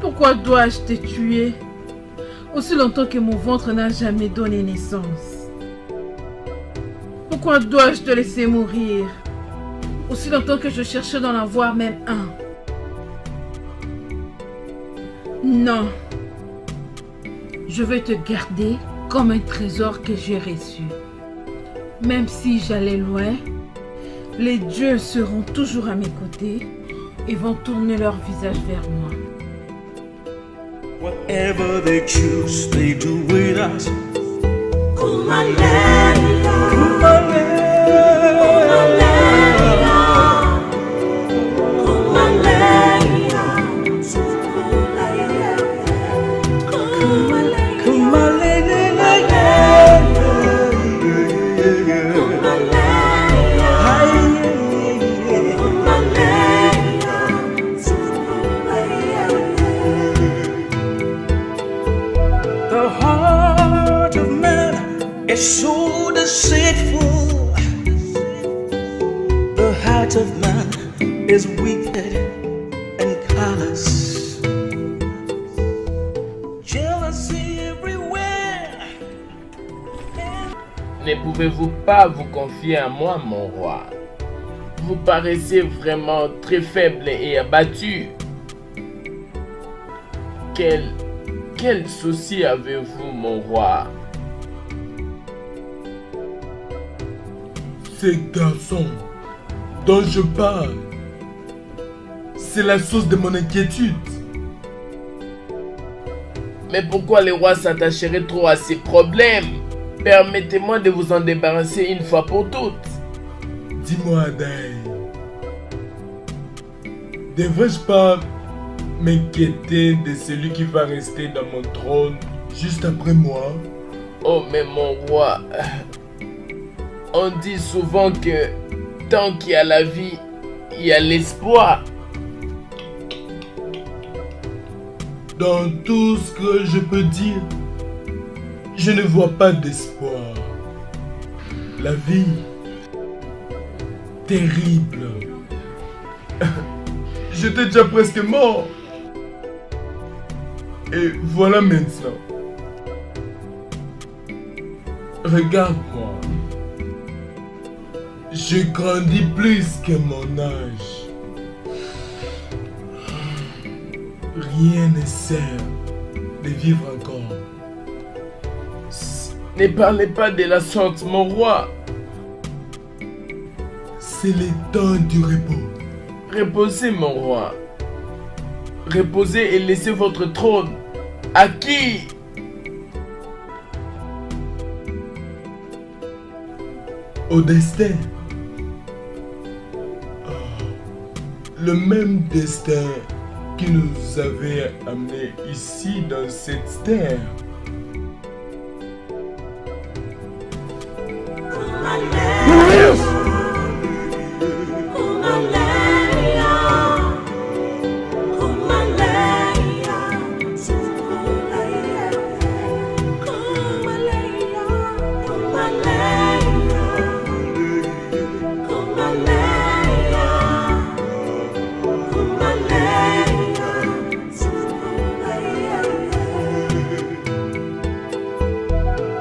Pourquoi dois-je te tuer aussi longtemps que mon ventre n'a jamais donné naissance? Pourquoi dois-je te laisser mourir aussi longtemps que je cherchais d'en avoir même un? Non. Je veux te garder comme un trésor que j'ai reçu. Même si j'allais loin, les dieux seront toujours à mes côtés et vont tourner leur visage vers moi. Whatever they choose, they do with us. The heart of man is so deceitful. The heart of man is wicked and callous. Jealousy everywhere. Ne pouvez-vous pas vous confier à moi, mon roi? Vous paraissez vraiment très faible et abattu. Quel souci avez-vous, mon roi? Ces garçons dont je parle, c'est la source de mon inquiétude. Mais pourquoi le roi s'attacherait trop à ces problèmes? Permettez-moi de vous en débarrasser une fois pour toutes. Dis-moi, Adaï, devrais-je pas m'inquiéter de celui qui va rester dans mon trône juste après moi? Oh, mais mon roi, on dit souvent que tant qu'il y a la vie, il y a l'espoir. Dans tout ce que je peux dire, je ne vois pas d'espoir. La vie, terrible. J'étais déjà presque mort. Et voilà maintenant. Regarde-moi. J'ai grandi plus que mon âge. Rien ne sert de vivre encore. Ne parlez pas de la sorte, mon roi. C'est le temps du repos. Reposez, mon roi. Reposez et laissez votre trône. À qui? Au destin. Le même destin qui nous avait amenés ici dans cette terre.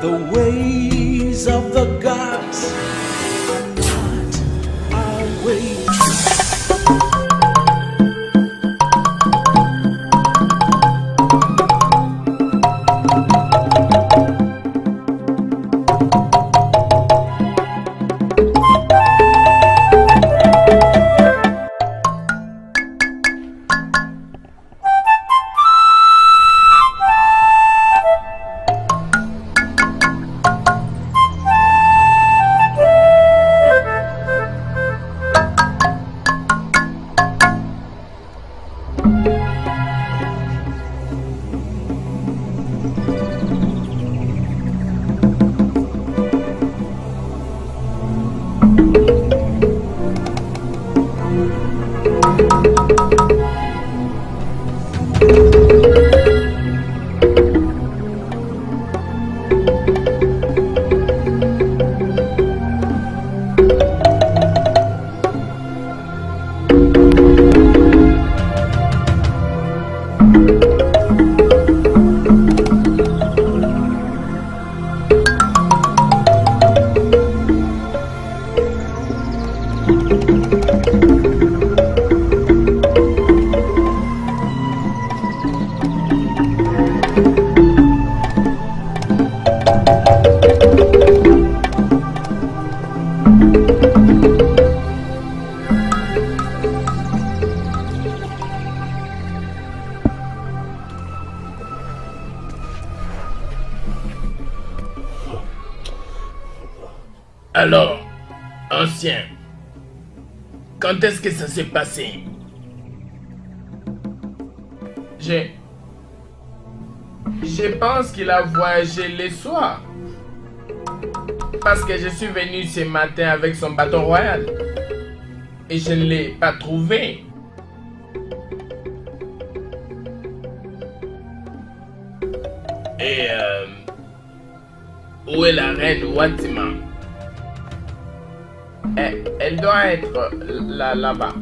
The ways of the gods are not our ways. Alors, ancien, quand est-ce que ça s'est passé? Je pense qu'il a voyagé le soir. Parce que je suis venu ce matin avec son bâton royal. Et je ne l'ai pas trouvé. Et où est la reine Watima? Elle doit être là-bas.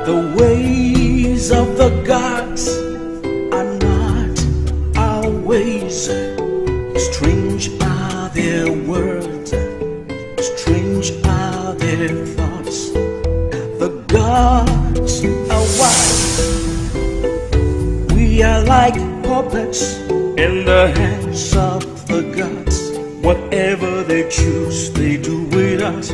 The ways of the gods are not our ways. Strange are their words, strange are their thoughts. The gods are wise. We are like puppets in the hands of the gods. Whatever they choose, they do with us.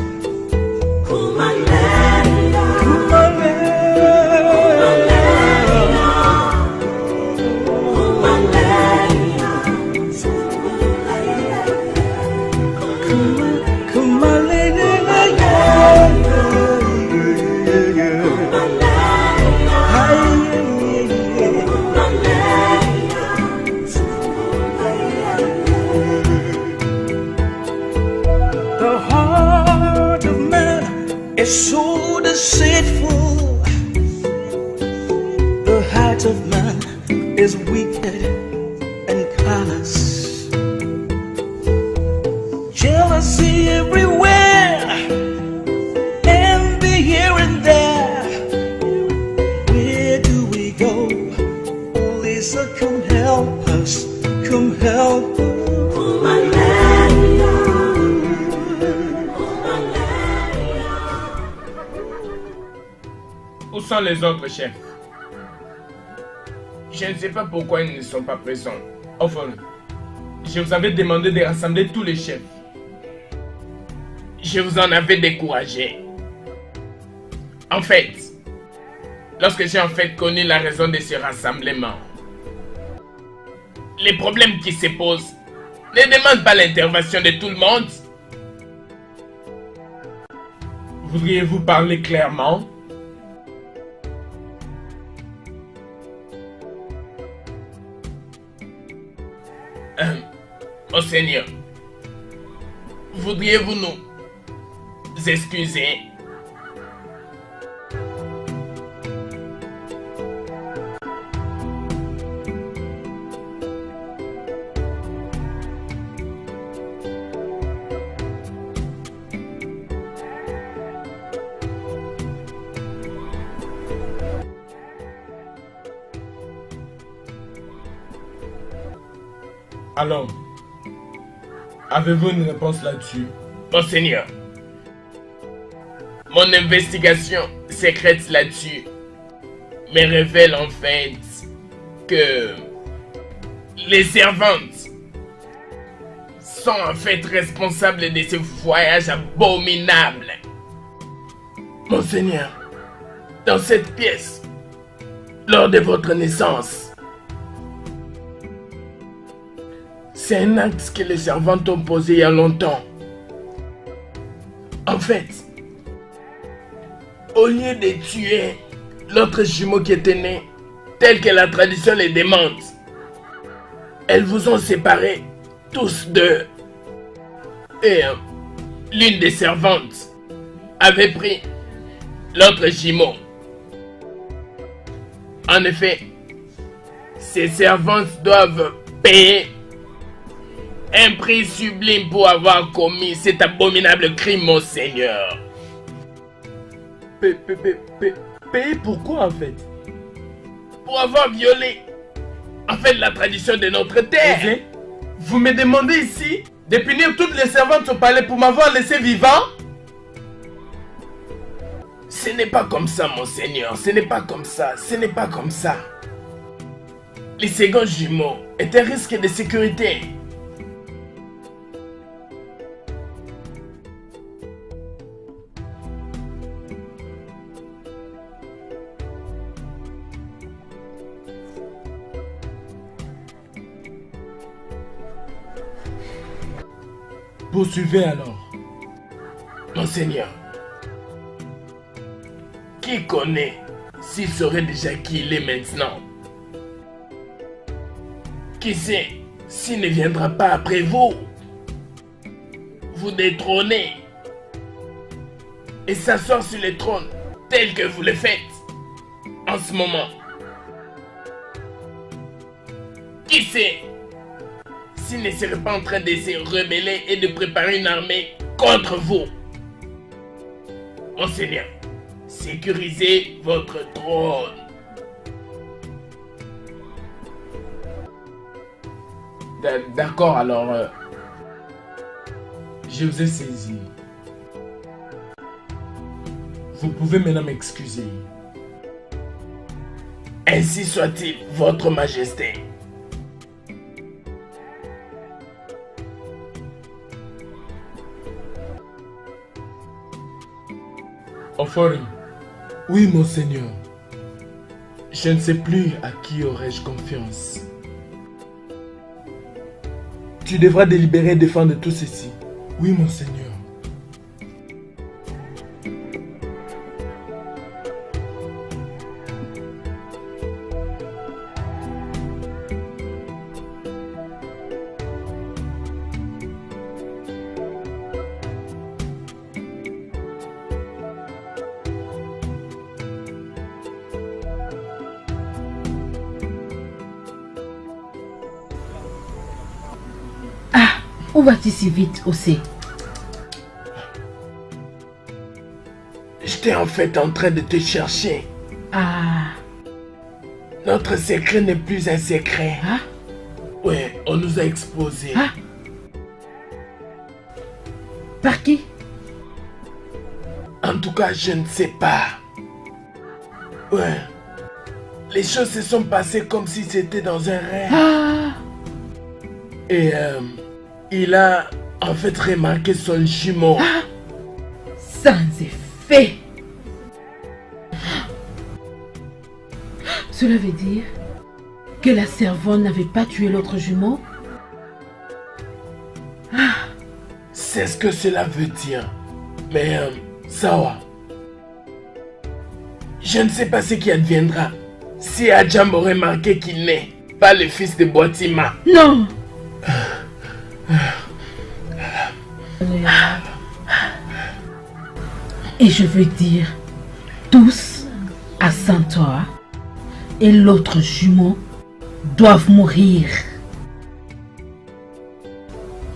The heart of man is so deceitful. The heart of man is wicked and callous. Jealousy everywhere, envy here and there. Where do we go? Oh, Lisa, come help us. Come help us. Où sont les autres chefs? Je ne sais pas pourquoi ils ne sont pas présents. Enfin, je vous avais demandé de rassembler tous les chefs. Je vous en avais découragé. En fait, lorsque j'ai connu la raison de ce rassemblement, les problèmes qui se posent ne demandent pas l'intervention de tout le monde. Voudriez-vous parler clairement? Monseigneur, voudriez-vous nous excuser? Alors, avez-vous une réponse là-dessus? Monseigneur, mon investigation secrète là-dessus me révèle en fait que les servantes sont en fait responsables de ce voyage abominable. Monseigneur, dans cette pièce, lors de votre naissance, c'est un acte que les servantes ont posé il y a longtemps. En fait, au lieu de tuer l'autre jumeau qui était né, tel que la tradition les demande, elles vous ont séparés tous deux. Et l'une des servantes avait pris l'autre jumeau. En effet, ces servantes doivent payer un prix sublime pour avoir commis cet abominable crime, monseigneur. Payer pourquoi en fait? Pour avoir violé, en fait, la tradition de notre terre. Vous me demandez ici de punir toutes les servantes au palais pour m'avoir laissé vivant? Ce n'est pas comme ça, monseigneur. Ce n'est pas comme ça. Ce n'est pas comme ça. Les seconds jumeaux est un risque de sécurité. Poursuivez alors. Monseigneur, qui connaît s'il saurait déjà qui il est maintenant? Qui sait s'il ne viendra pas après vous, vous détrôner et s'asseoir sur le trône tel que vous le faites en ce moment? Qui sait s'il ne serait pas en train de se rebeller et de préparer une armée contre vous? Monseigneur, sécurisez votre trône. D'accord, alors... je vous ai saisi. Vous pouvez maintenant m'excuser. Ainsi soit-il, votre majesté. Ofori. Oui, monseigneur. Je ne sais plus à qui aurais-je confiance. Tu devras délibérer et défendre tout ceci. Oui, monseigneur. Où vas-tu si vite, Osé? J'étais en fait en train de te chercher. Ah. Notre secret n'est plus un secret. Ah? Ouais, on nous a exposés. Ah? Par qui? En tout cas, je ne sais pas. Ouais. Les choses se sont passées comme si c'était dans un rêve. Ah. Et il a en fait remarqué son jumeau. Ah. Sans effet. Cela veut dire que la servante n'avait pas tué l'autre jumeau? Ah. C'est ce que cela veut dire. Mais Sawa, je ne sais pas ce qui adviendra si Adjam aurait remarqué qu'il n'est pas le fils de Boatima. Non. Et je veux dire, tous à Santoa et l'autre jumeau doivent mourir.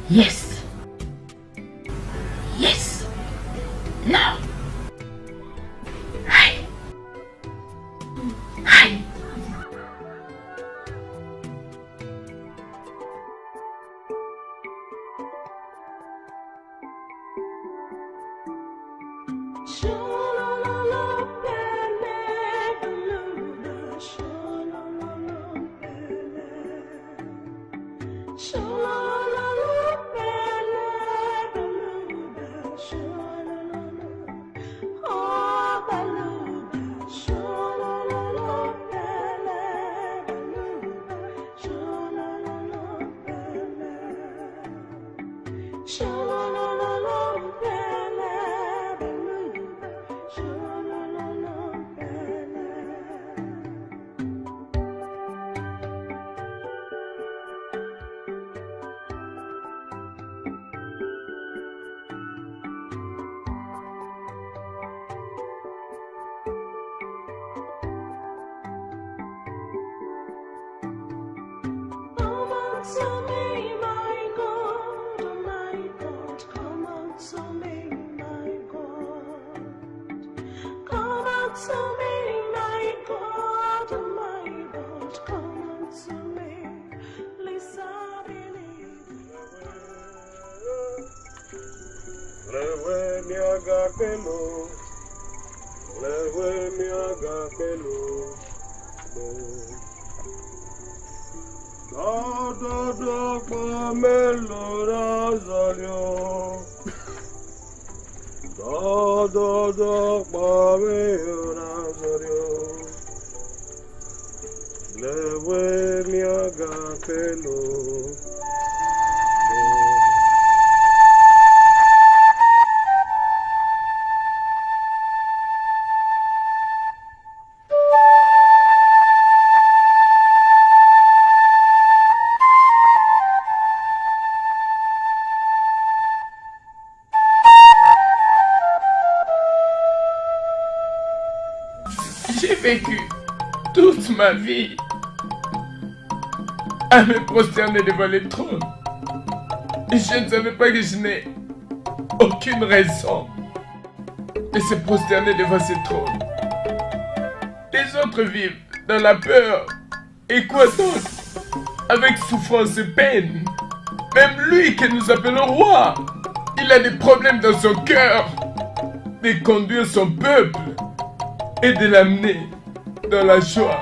Yes. Yes. Non. Aïe. Aïe. vécu toute ma vie à me prosterner devant le trône. Et je ne savais pas que je n'ai aucune raison de se prosterner devant ce trône. Les autres vivent dans la peur. Et quoi donc? Avec souffrance et peine. Même lui que nous appelons roi, il a des problèmes dans son cœur de conduire son peuple et de l'amener dans la joie.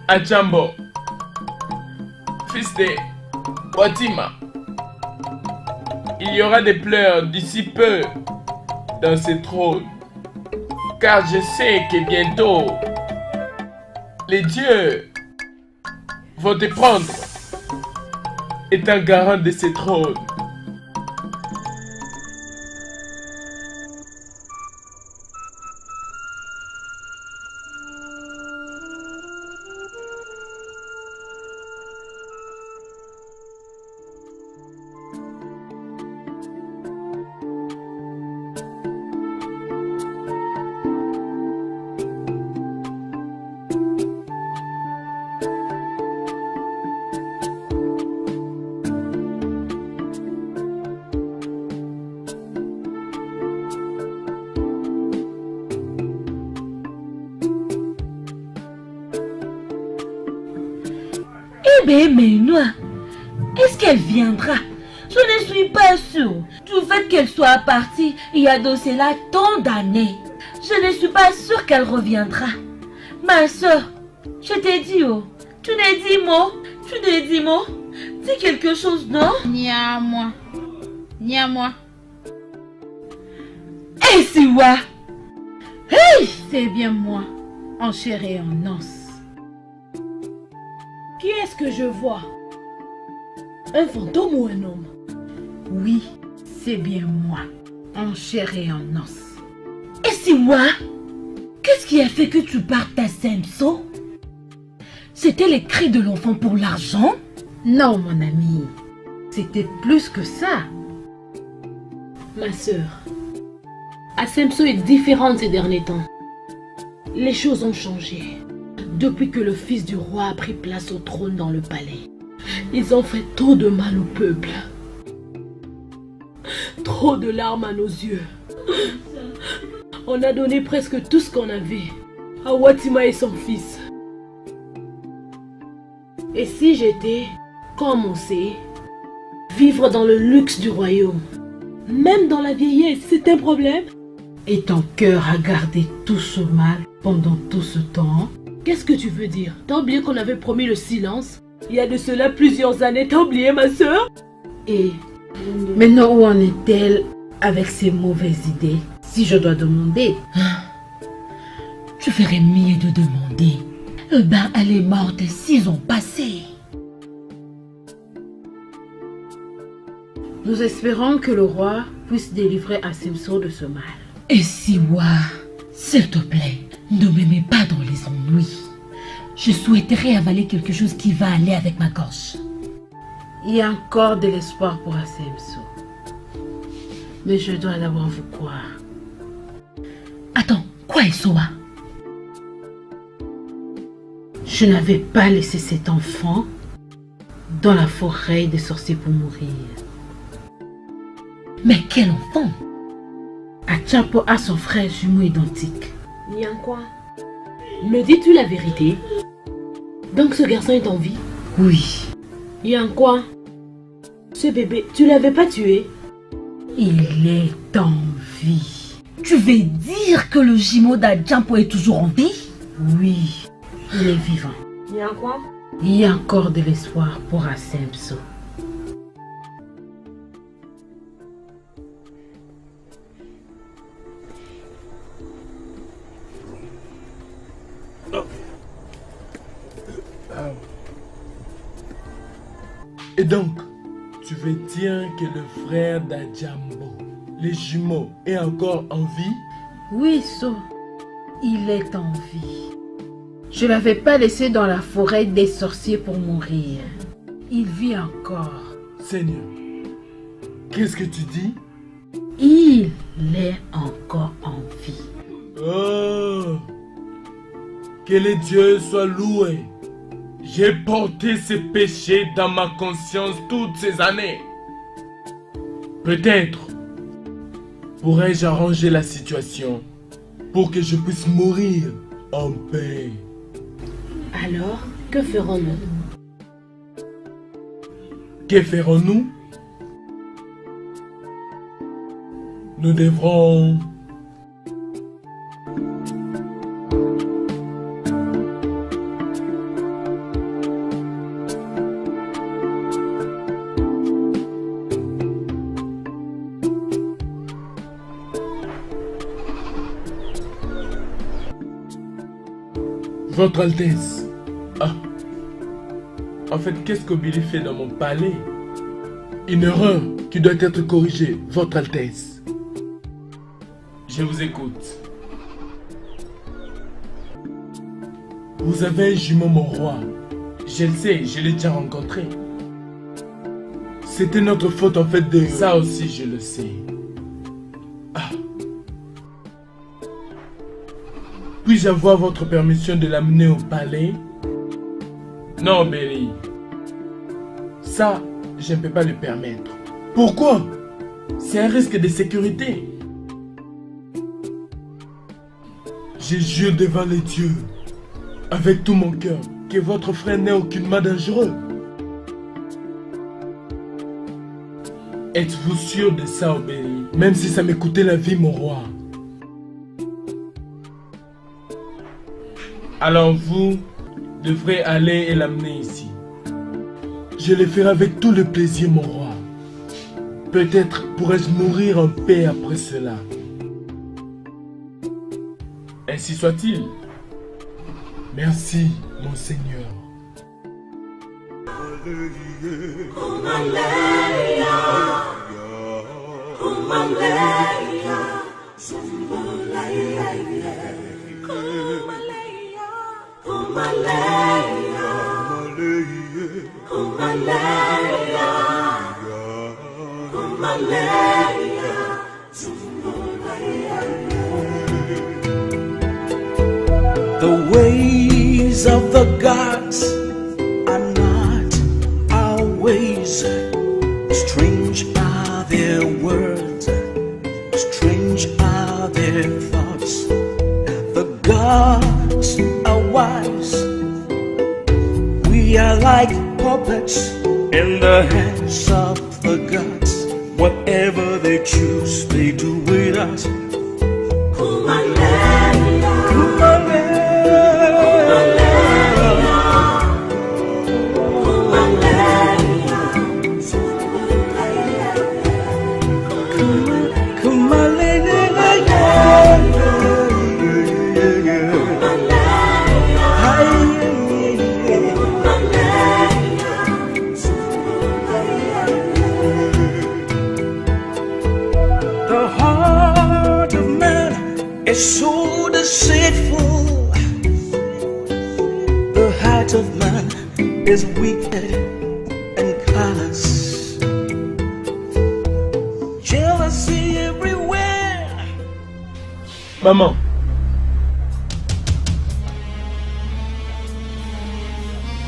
Adjambo, fils de Watima, il y aura des pleurs d'ici peu dans ce trône, car je sais que bientôt les dieux vont te prendre étant garant de ce trône. Mais Noa, est-ce qu'elle viendra? Je ne suis pas sûre du fait qu'elle soit partie il y a de cela tant d'années. Je ne suis pas sûre qu'elle reviendra. Ma soeur, je t'ai dit, oh, tu n'as dit mot, dis quelque chose, non? Ni à moi. Et Siwa? Hey, c'est bien moi, en chair et en os. Qui est-ce que je vois? Un fantôme ou un homme? Oui, c'est bien moi, en chair et en os. Et Siwa? Qu'est-ce qui a fait que tu partes à Semso? C'était les cris de l'enfant pour l'argent? Non, mon ami, c'était plus que ça. Ma sœur, Asemso est différente ces derniers temps. Les choses ont changé. Depuis que le fils du roi a pris place au trône dans le palais, ils ont fait trop de mal au peuple. Trop de larmes à nos yeux. On a donné presque tout ce qu'on avait à Watima et son fils. Et si j'étais, comme on sait, vivre dans le luxe du royaume, même dans la vieillesse, c'est un problème? Et ton cœur a gardé tout ce mal pendant tout ce temps? Qu'est-ce que tu veux dire? T'as oublié qu'on avait promis le silence? Il y a de cela plusieurs années, t'as oublié ma soeur? Et maintenant où en est-elle avec ses mauvaises idées? Si je dois demander. Tu ferais mieux de demander. Ben, elle est morte 6 ans passés. Nous espérons que le roi puisse délivrer Asemso de ce mal. Et Siwa, s'il te plaît, ne me mets pas dans les ennuis. Je souhaiterais avaler quelque chose qui va aller avec ma gorge. Il y a encore de l'espoir pour Asemso. Mais je dois d'abord vous croire. Attends, quoi Esoa? Je n'avais pas laissé cet enfant dans la forêt des sorciers pour mourir. Mais quel enfant? Achapo a son frère jumeau identique. Nyankwa, me dis-tu la vérité? Donc ce garçon est en vie? Oui. Nyankwa, ce bébé, tu l'avais pas tué? Il est en vie. Tu veux dire que le jumeau d'Adjampo est toujours en vie? Oui, il est vivant. Nyankwa? Il y a encore de l'espoir pour Asemso. Et donc, tu veux dire que le frère d'Adjambo, les jumeaux, est encore en vie? Oui, So, il est en vie. Je ne l'avais pas laissé dans la forêt des sorciers pour mourir. Il vit encore. Seigneur, Qu'est-ce que tu dis? Il est encore en vie. Oh, que le Dieu soit loué. J'ai porté ces péchés dans ma conscience toutes ces années. Peut-être pourrais-je arranger la situation pour que je puisse mourir en paix. Alors, que ferons-nous? Que ferons-nous? Nous devrons... Votre Altesse. Ah. En fait, qu'est-ce que Billy fait dans mon palais? Une erreur qui doit être corrigée, Votre Altesse. Je vous écoute. Vous avez un jumeau, mon roi. Je le sais, je l'ai déjà rencontré. C'était notre faute en fait de... Ça aussi, je le sais. Ah. Puis-je avoir votre permission de l'amener au palais? Non, Billy. Ça, je ne peux pas le permettre. Pourquoi? C'est un risque de sécurité. Je jure devant les dieux, avec tout mon cœur, que votre frère n'est aucunement dangereux. Êtes-vous sûr de ça, Billy? Même si ça m'écoutait la vie, mon roi. Alors vous devrez aller et l'amener ici. Je le ferai avec tout le plaisir, mon roi. Peut-être pourrais-je mourir en paix après cela. Ainsi soit-il. Merci, mon Seigneur. The ways of the gods are not our ways. Strange are their words, strange are their thoughts. The gods are wise. We are like puppets in the hands of the gods. Whatever they choose, they do with us. It's so deceitful. The heart of man is wicked and callous. Jealousy everywhere. Maman.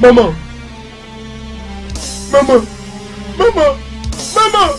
Maman. Maman. Maman. Maman.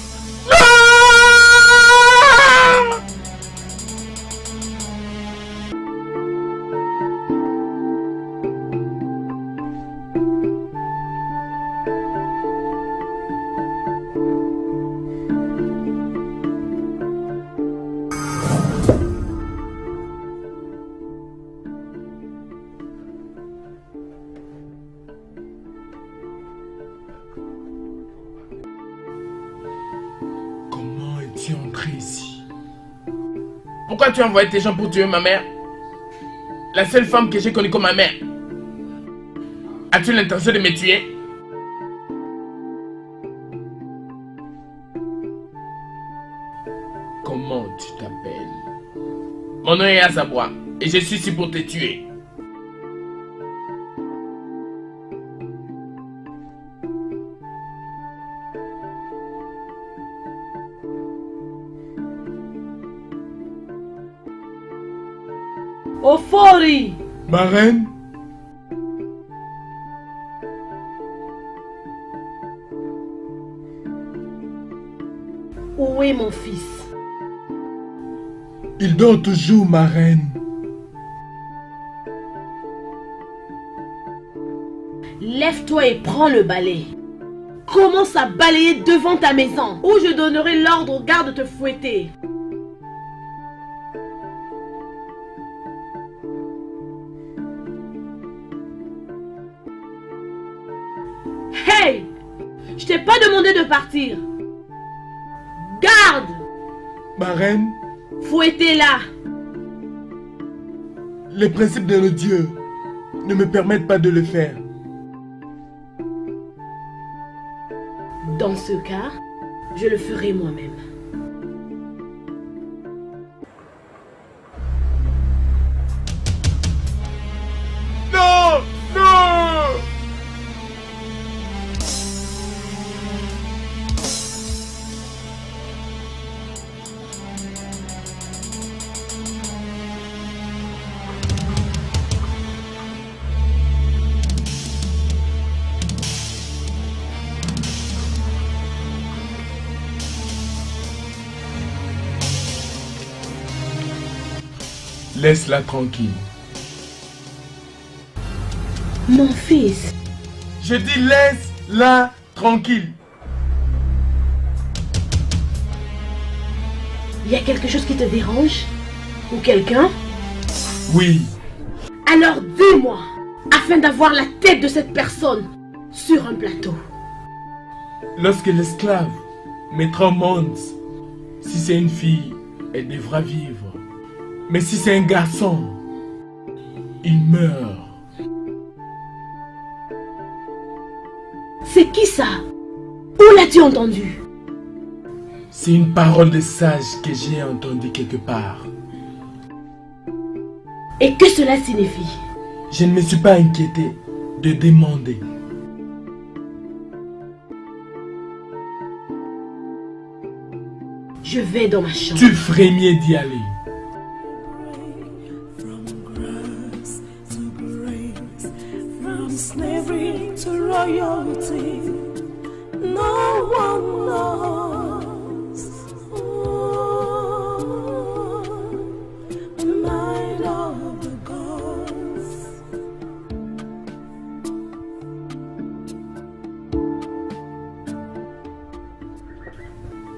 Tu es entré ici. Pourquoi tu as envoyé tes gens pour tuer ma mère? La seule femme que j'ai connue comme ma mère. As-tu l'intention de me tuer? Comment tu t'appelles? Mon nom est Azabois et je suis ici pour te tuer. Ofori! Ma reine, Où est mon fils? il dort toujours, ma reine. Lève-toi et prends le balai. Commence à balayer devant ta maison, ou je donnerai l'ordre aux gardes de te fouetter. Hey! Je t'ai pas demandé de partir. Garde! Ma reine, Fouettez-la. les principes de nos dieux ne me permettent pas de le faire. Dans ce cas, je le ferai moi-même. Non! Non! Laisse-la tranquille. Mon fils, Je dis laisse-la tranquille. il y a quelque chose qui te dérange? Ou quelqu'un? Oui, Alors dis-moi, afin d'avoir la tête de cette personne sur un plateau. lorsque l'esclave mettra au monde, si c'est une fille, elle devra vivre. Mais si c'est un garçon, il meurt. C'est qui ça? Où l'as-tu entendu? C'est une parole de sage que j'ai entendue quelque part. Et que cela signifie? Je ne me suis pas inquiété de demander. Je vais dans ma chambre. Tu ferais mieux d'y aller. From grace to grace, from slavery to royalty, no one knows the mind of the gods.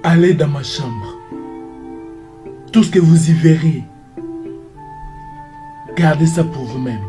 Allez dans ma chambre. Tout ce que vous y verrez, gardez ça pour vous-même.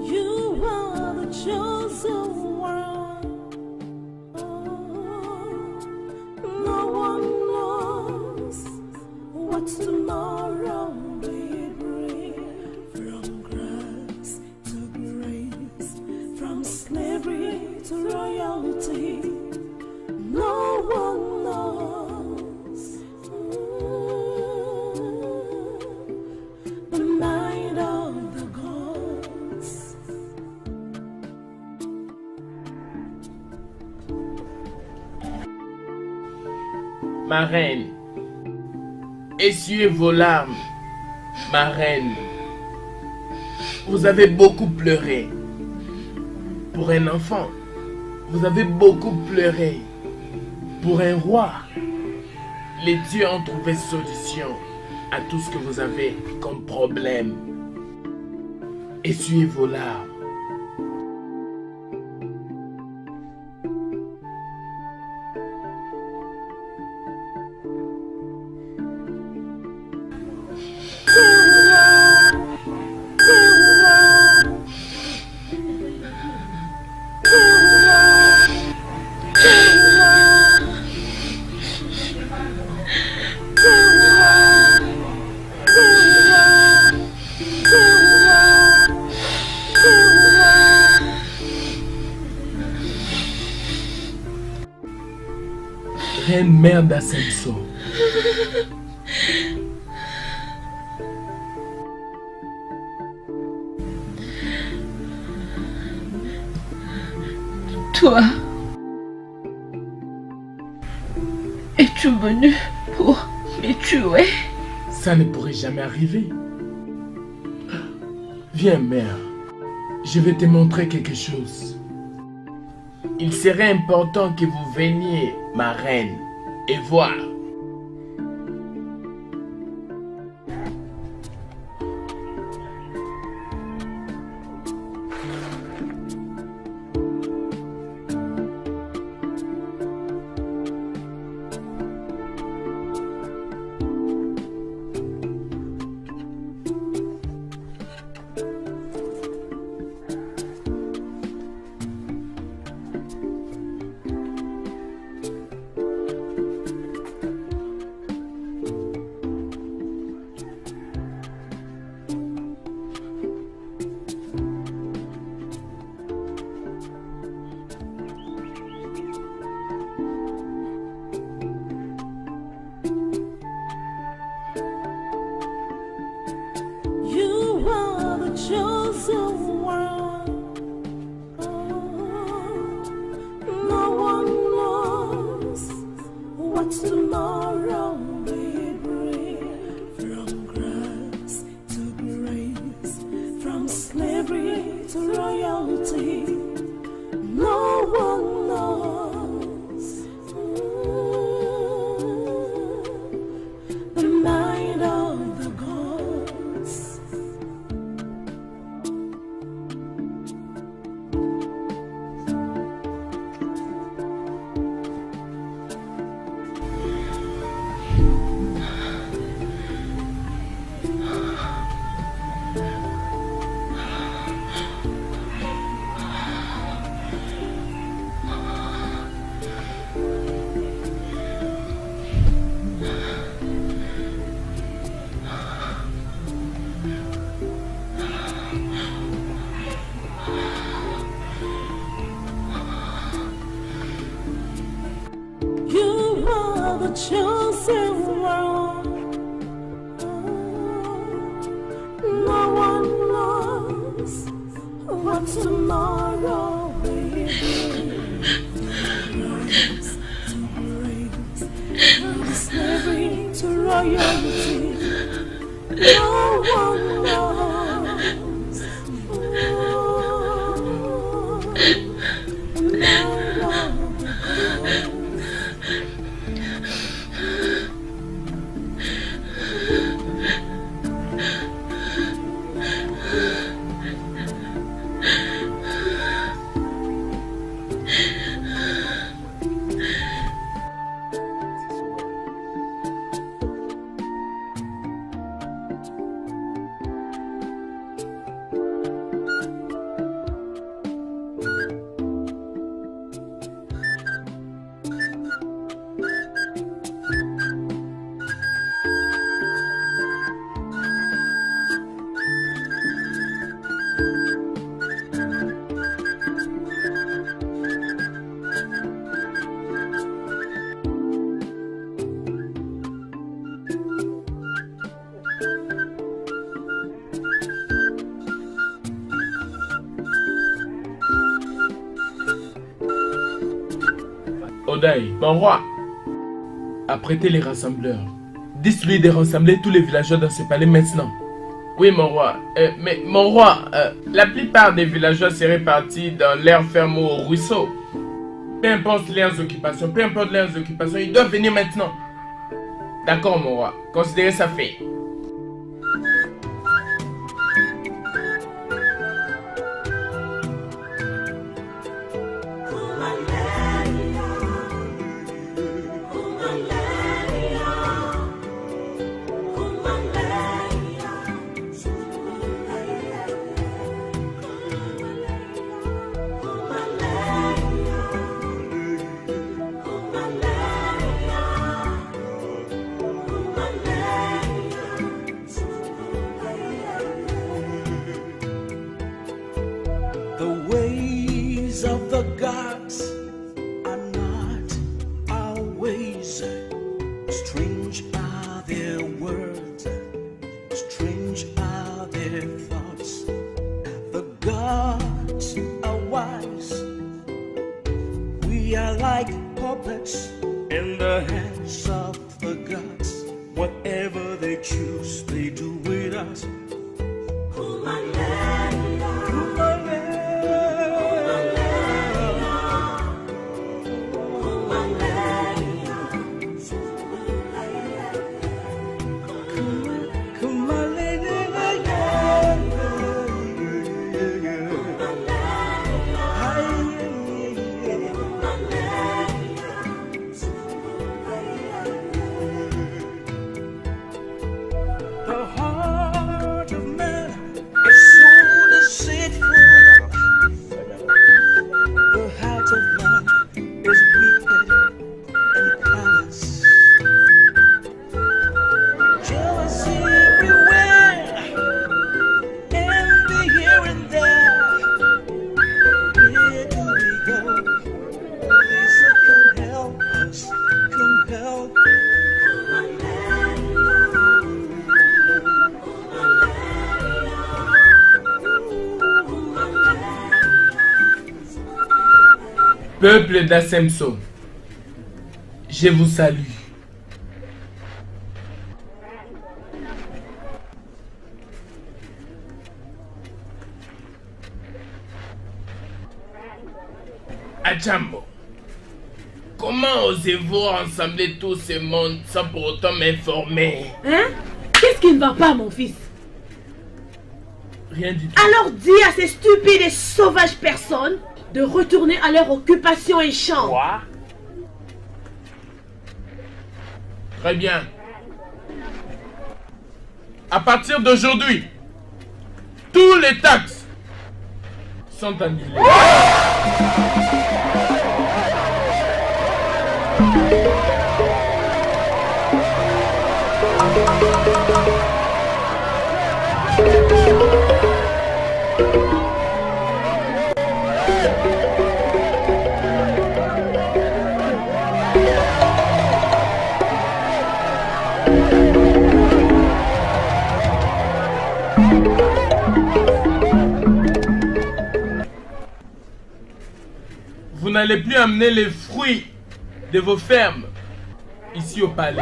You are the chosen one. No one knows what tomorrow may bring. From grace to grace, from slavery to royalty, no one knows the mind of the gods. Ma reine, essuyez vos larmes. Ma reine, vous avez beaucoup pleuré. Pour un enfant, vous avez beaucoup pleuré. Pour un roi, les dieux ont trouvé solution à tout ce que vous avez comme problème. Essuyez vos larmes. Reine mère d'Ascenso. Toi, es-tu venu pour me tuer? Ça ne pourrait jamais arriver. Viens, mère. Je vais te montrer quelque chose. Il serait important que vous veniez, ma reine, et voir. You are the chosen one. No one knows what tomorrow will bring. From grace to grace, from slavery to royalty, no one knows the mind of the gods. You are the chosen one. No one knows what tomorrow will bring. Grace to grace, from slavery to royalty, no one knows. The mind of the gods. Odaï, mon roi, apprêtez les rassembleurs. Dites-lui de rassembler tous les villageois dans ce palais maintenant. Oui, mon roi. Mais mon roi, la plupart des villageois seraient partis dans leurs fermes ou au ruisseau. Peu importe leurs occupations, ils doivent venir maintenant. D'accord, mon roi. Considérez ça fait. The ways of the gods are not our ways. Strange are their words, strange are their thoughts. The gods are wise. We are like puppets in the hands of the gods. Whatever they choose, they do with us. The heart of man is so deceitful. The heart of man is wicked and callous. Jealousy everywhere, envy here and there. Where do we go? Please come help us, come help. Peuple d'Assemso, je vous salue. Adjambo, comment osez-vous rassembler tout ce monde sans pour autant m'informer? Hein? Qu'est-ce qui ne va pas, mon fils? Rien du tout. Alors dis à ces stupides et sauvages personnes de retourner à leur occupation et champ. Quoi? Très bien. À partir d'aujourd'hui, tous les taxes sont annulés. Vous n'allez plus amener les fruits de vos fermes ici au palais.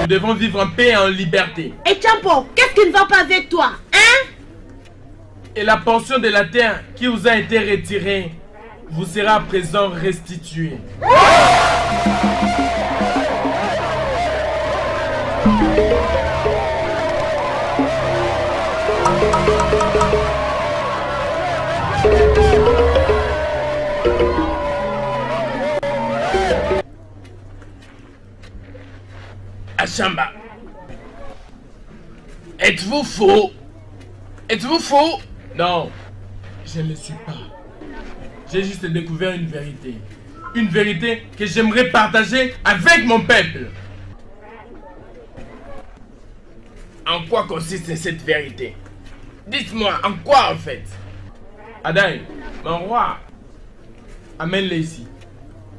Nous devons vivre en paix et en liberté. Et Champo, qu'est-ce qui ne va pas avec toi? Hein? Et la portion de la terre qui vous a été retirée vous sera à présent restituée. Achamba, êtes-vous faux? Êtes-vous faux? Non, je ne le suis pas. J'ai juste découvert une vérité. Une vérité que j'aimerais partager avec mon peuple. En quoi consiste cette vérité? Dites-moi, en quoi en fait? Adai, mon roi, amène-les ici.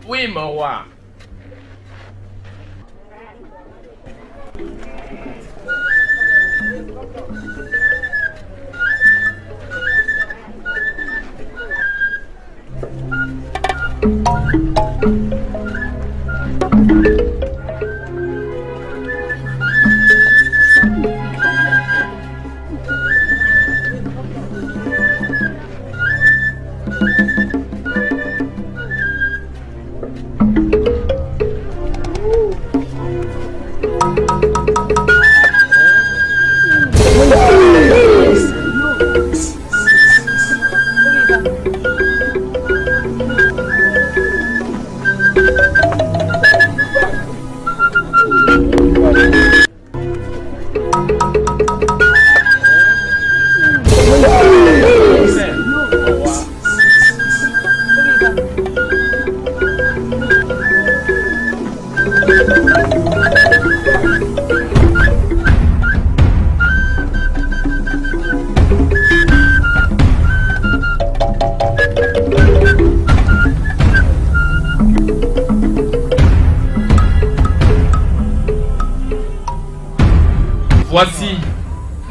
Oui, mon roi.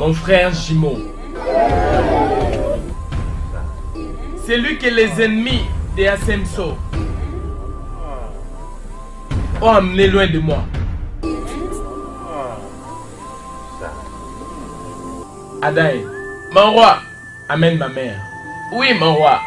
mon frère jumeau. Celui que les ennemis de Asemso ont amené loin de moi. Adaï, mon roi, amène ma mère. Oui, mon roi.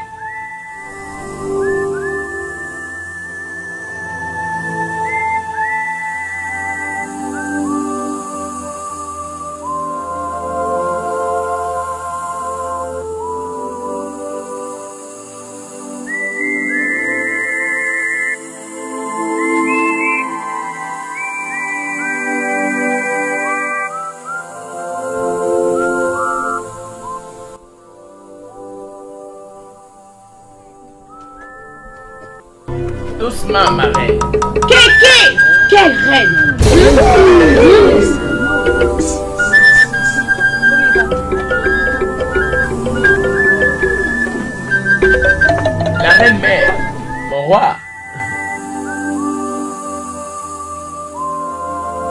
Doucement, ma reine. Kéké! Quelle reine! La reine mère, mon roi.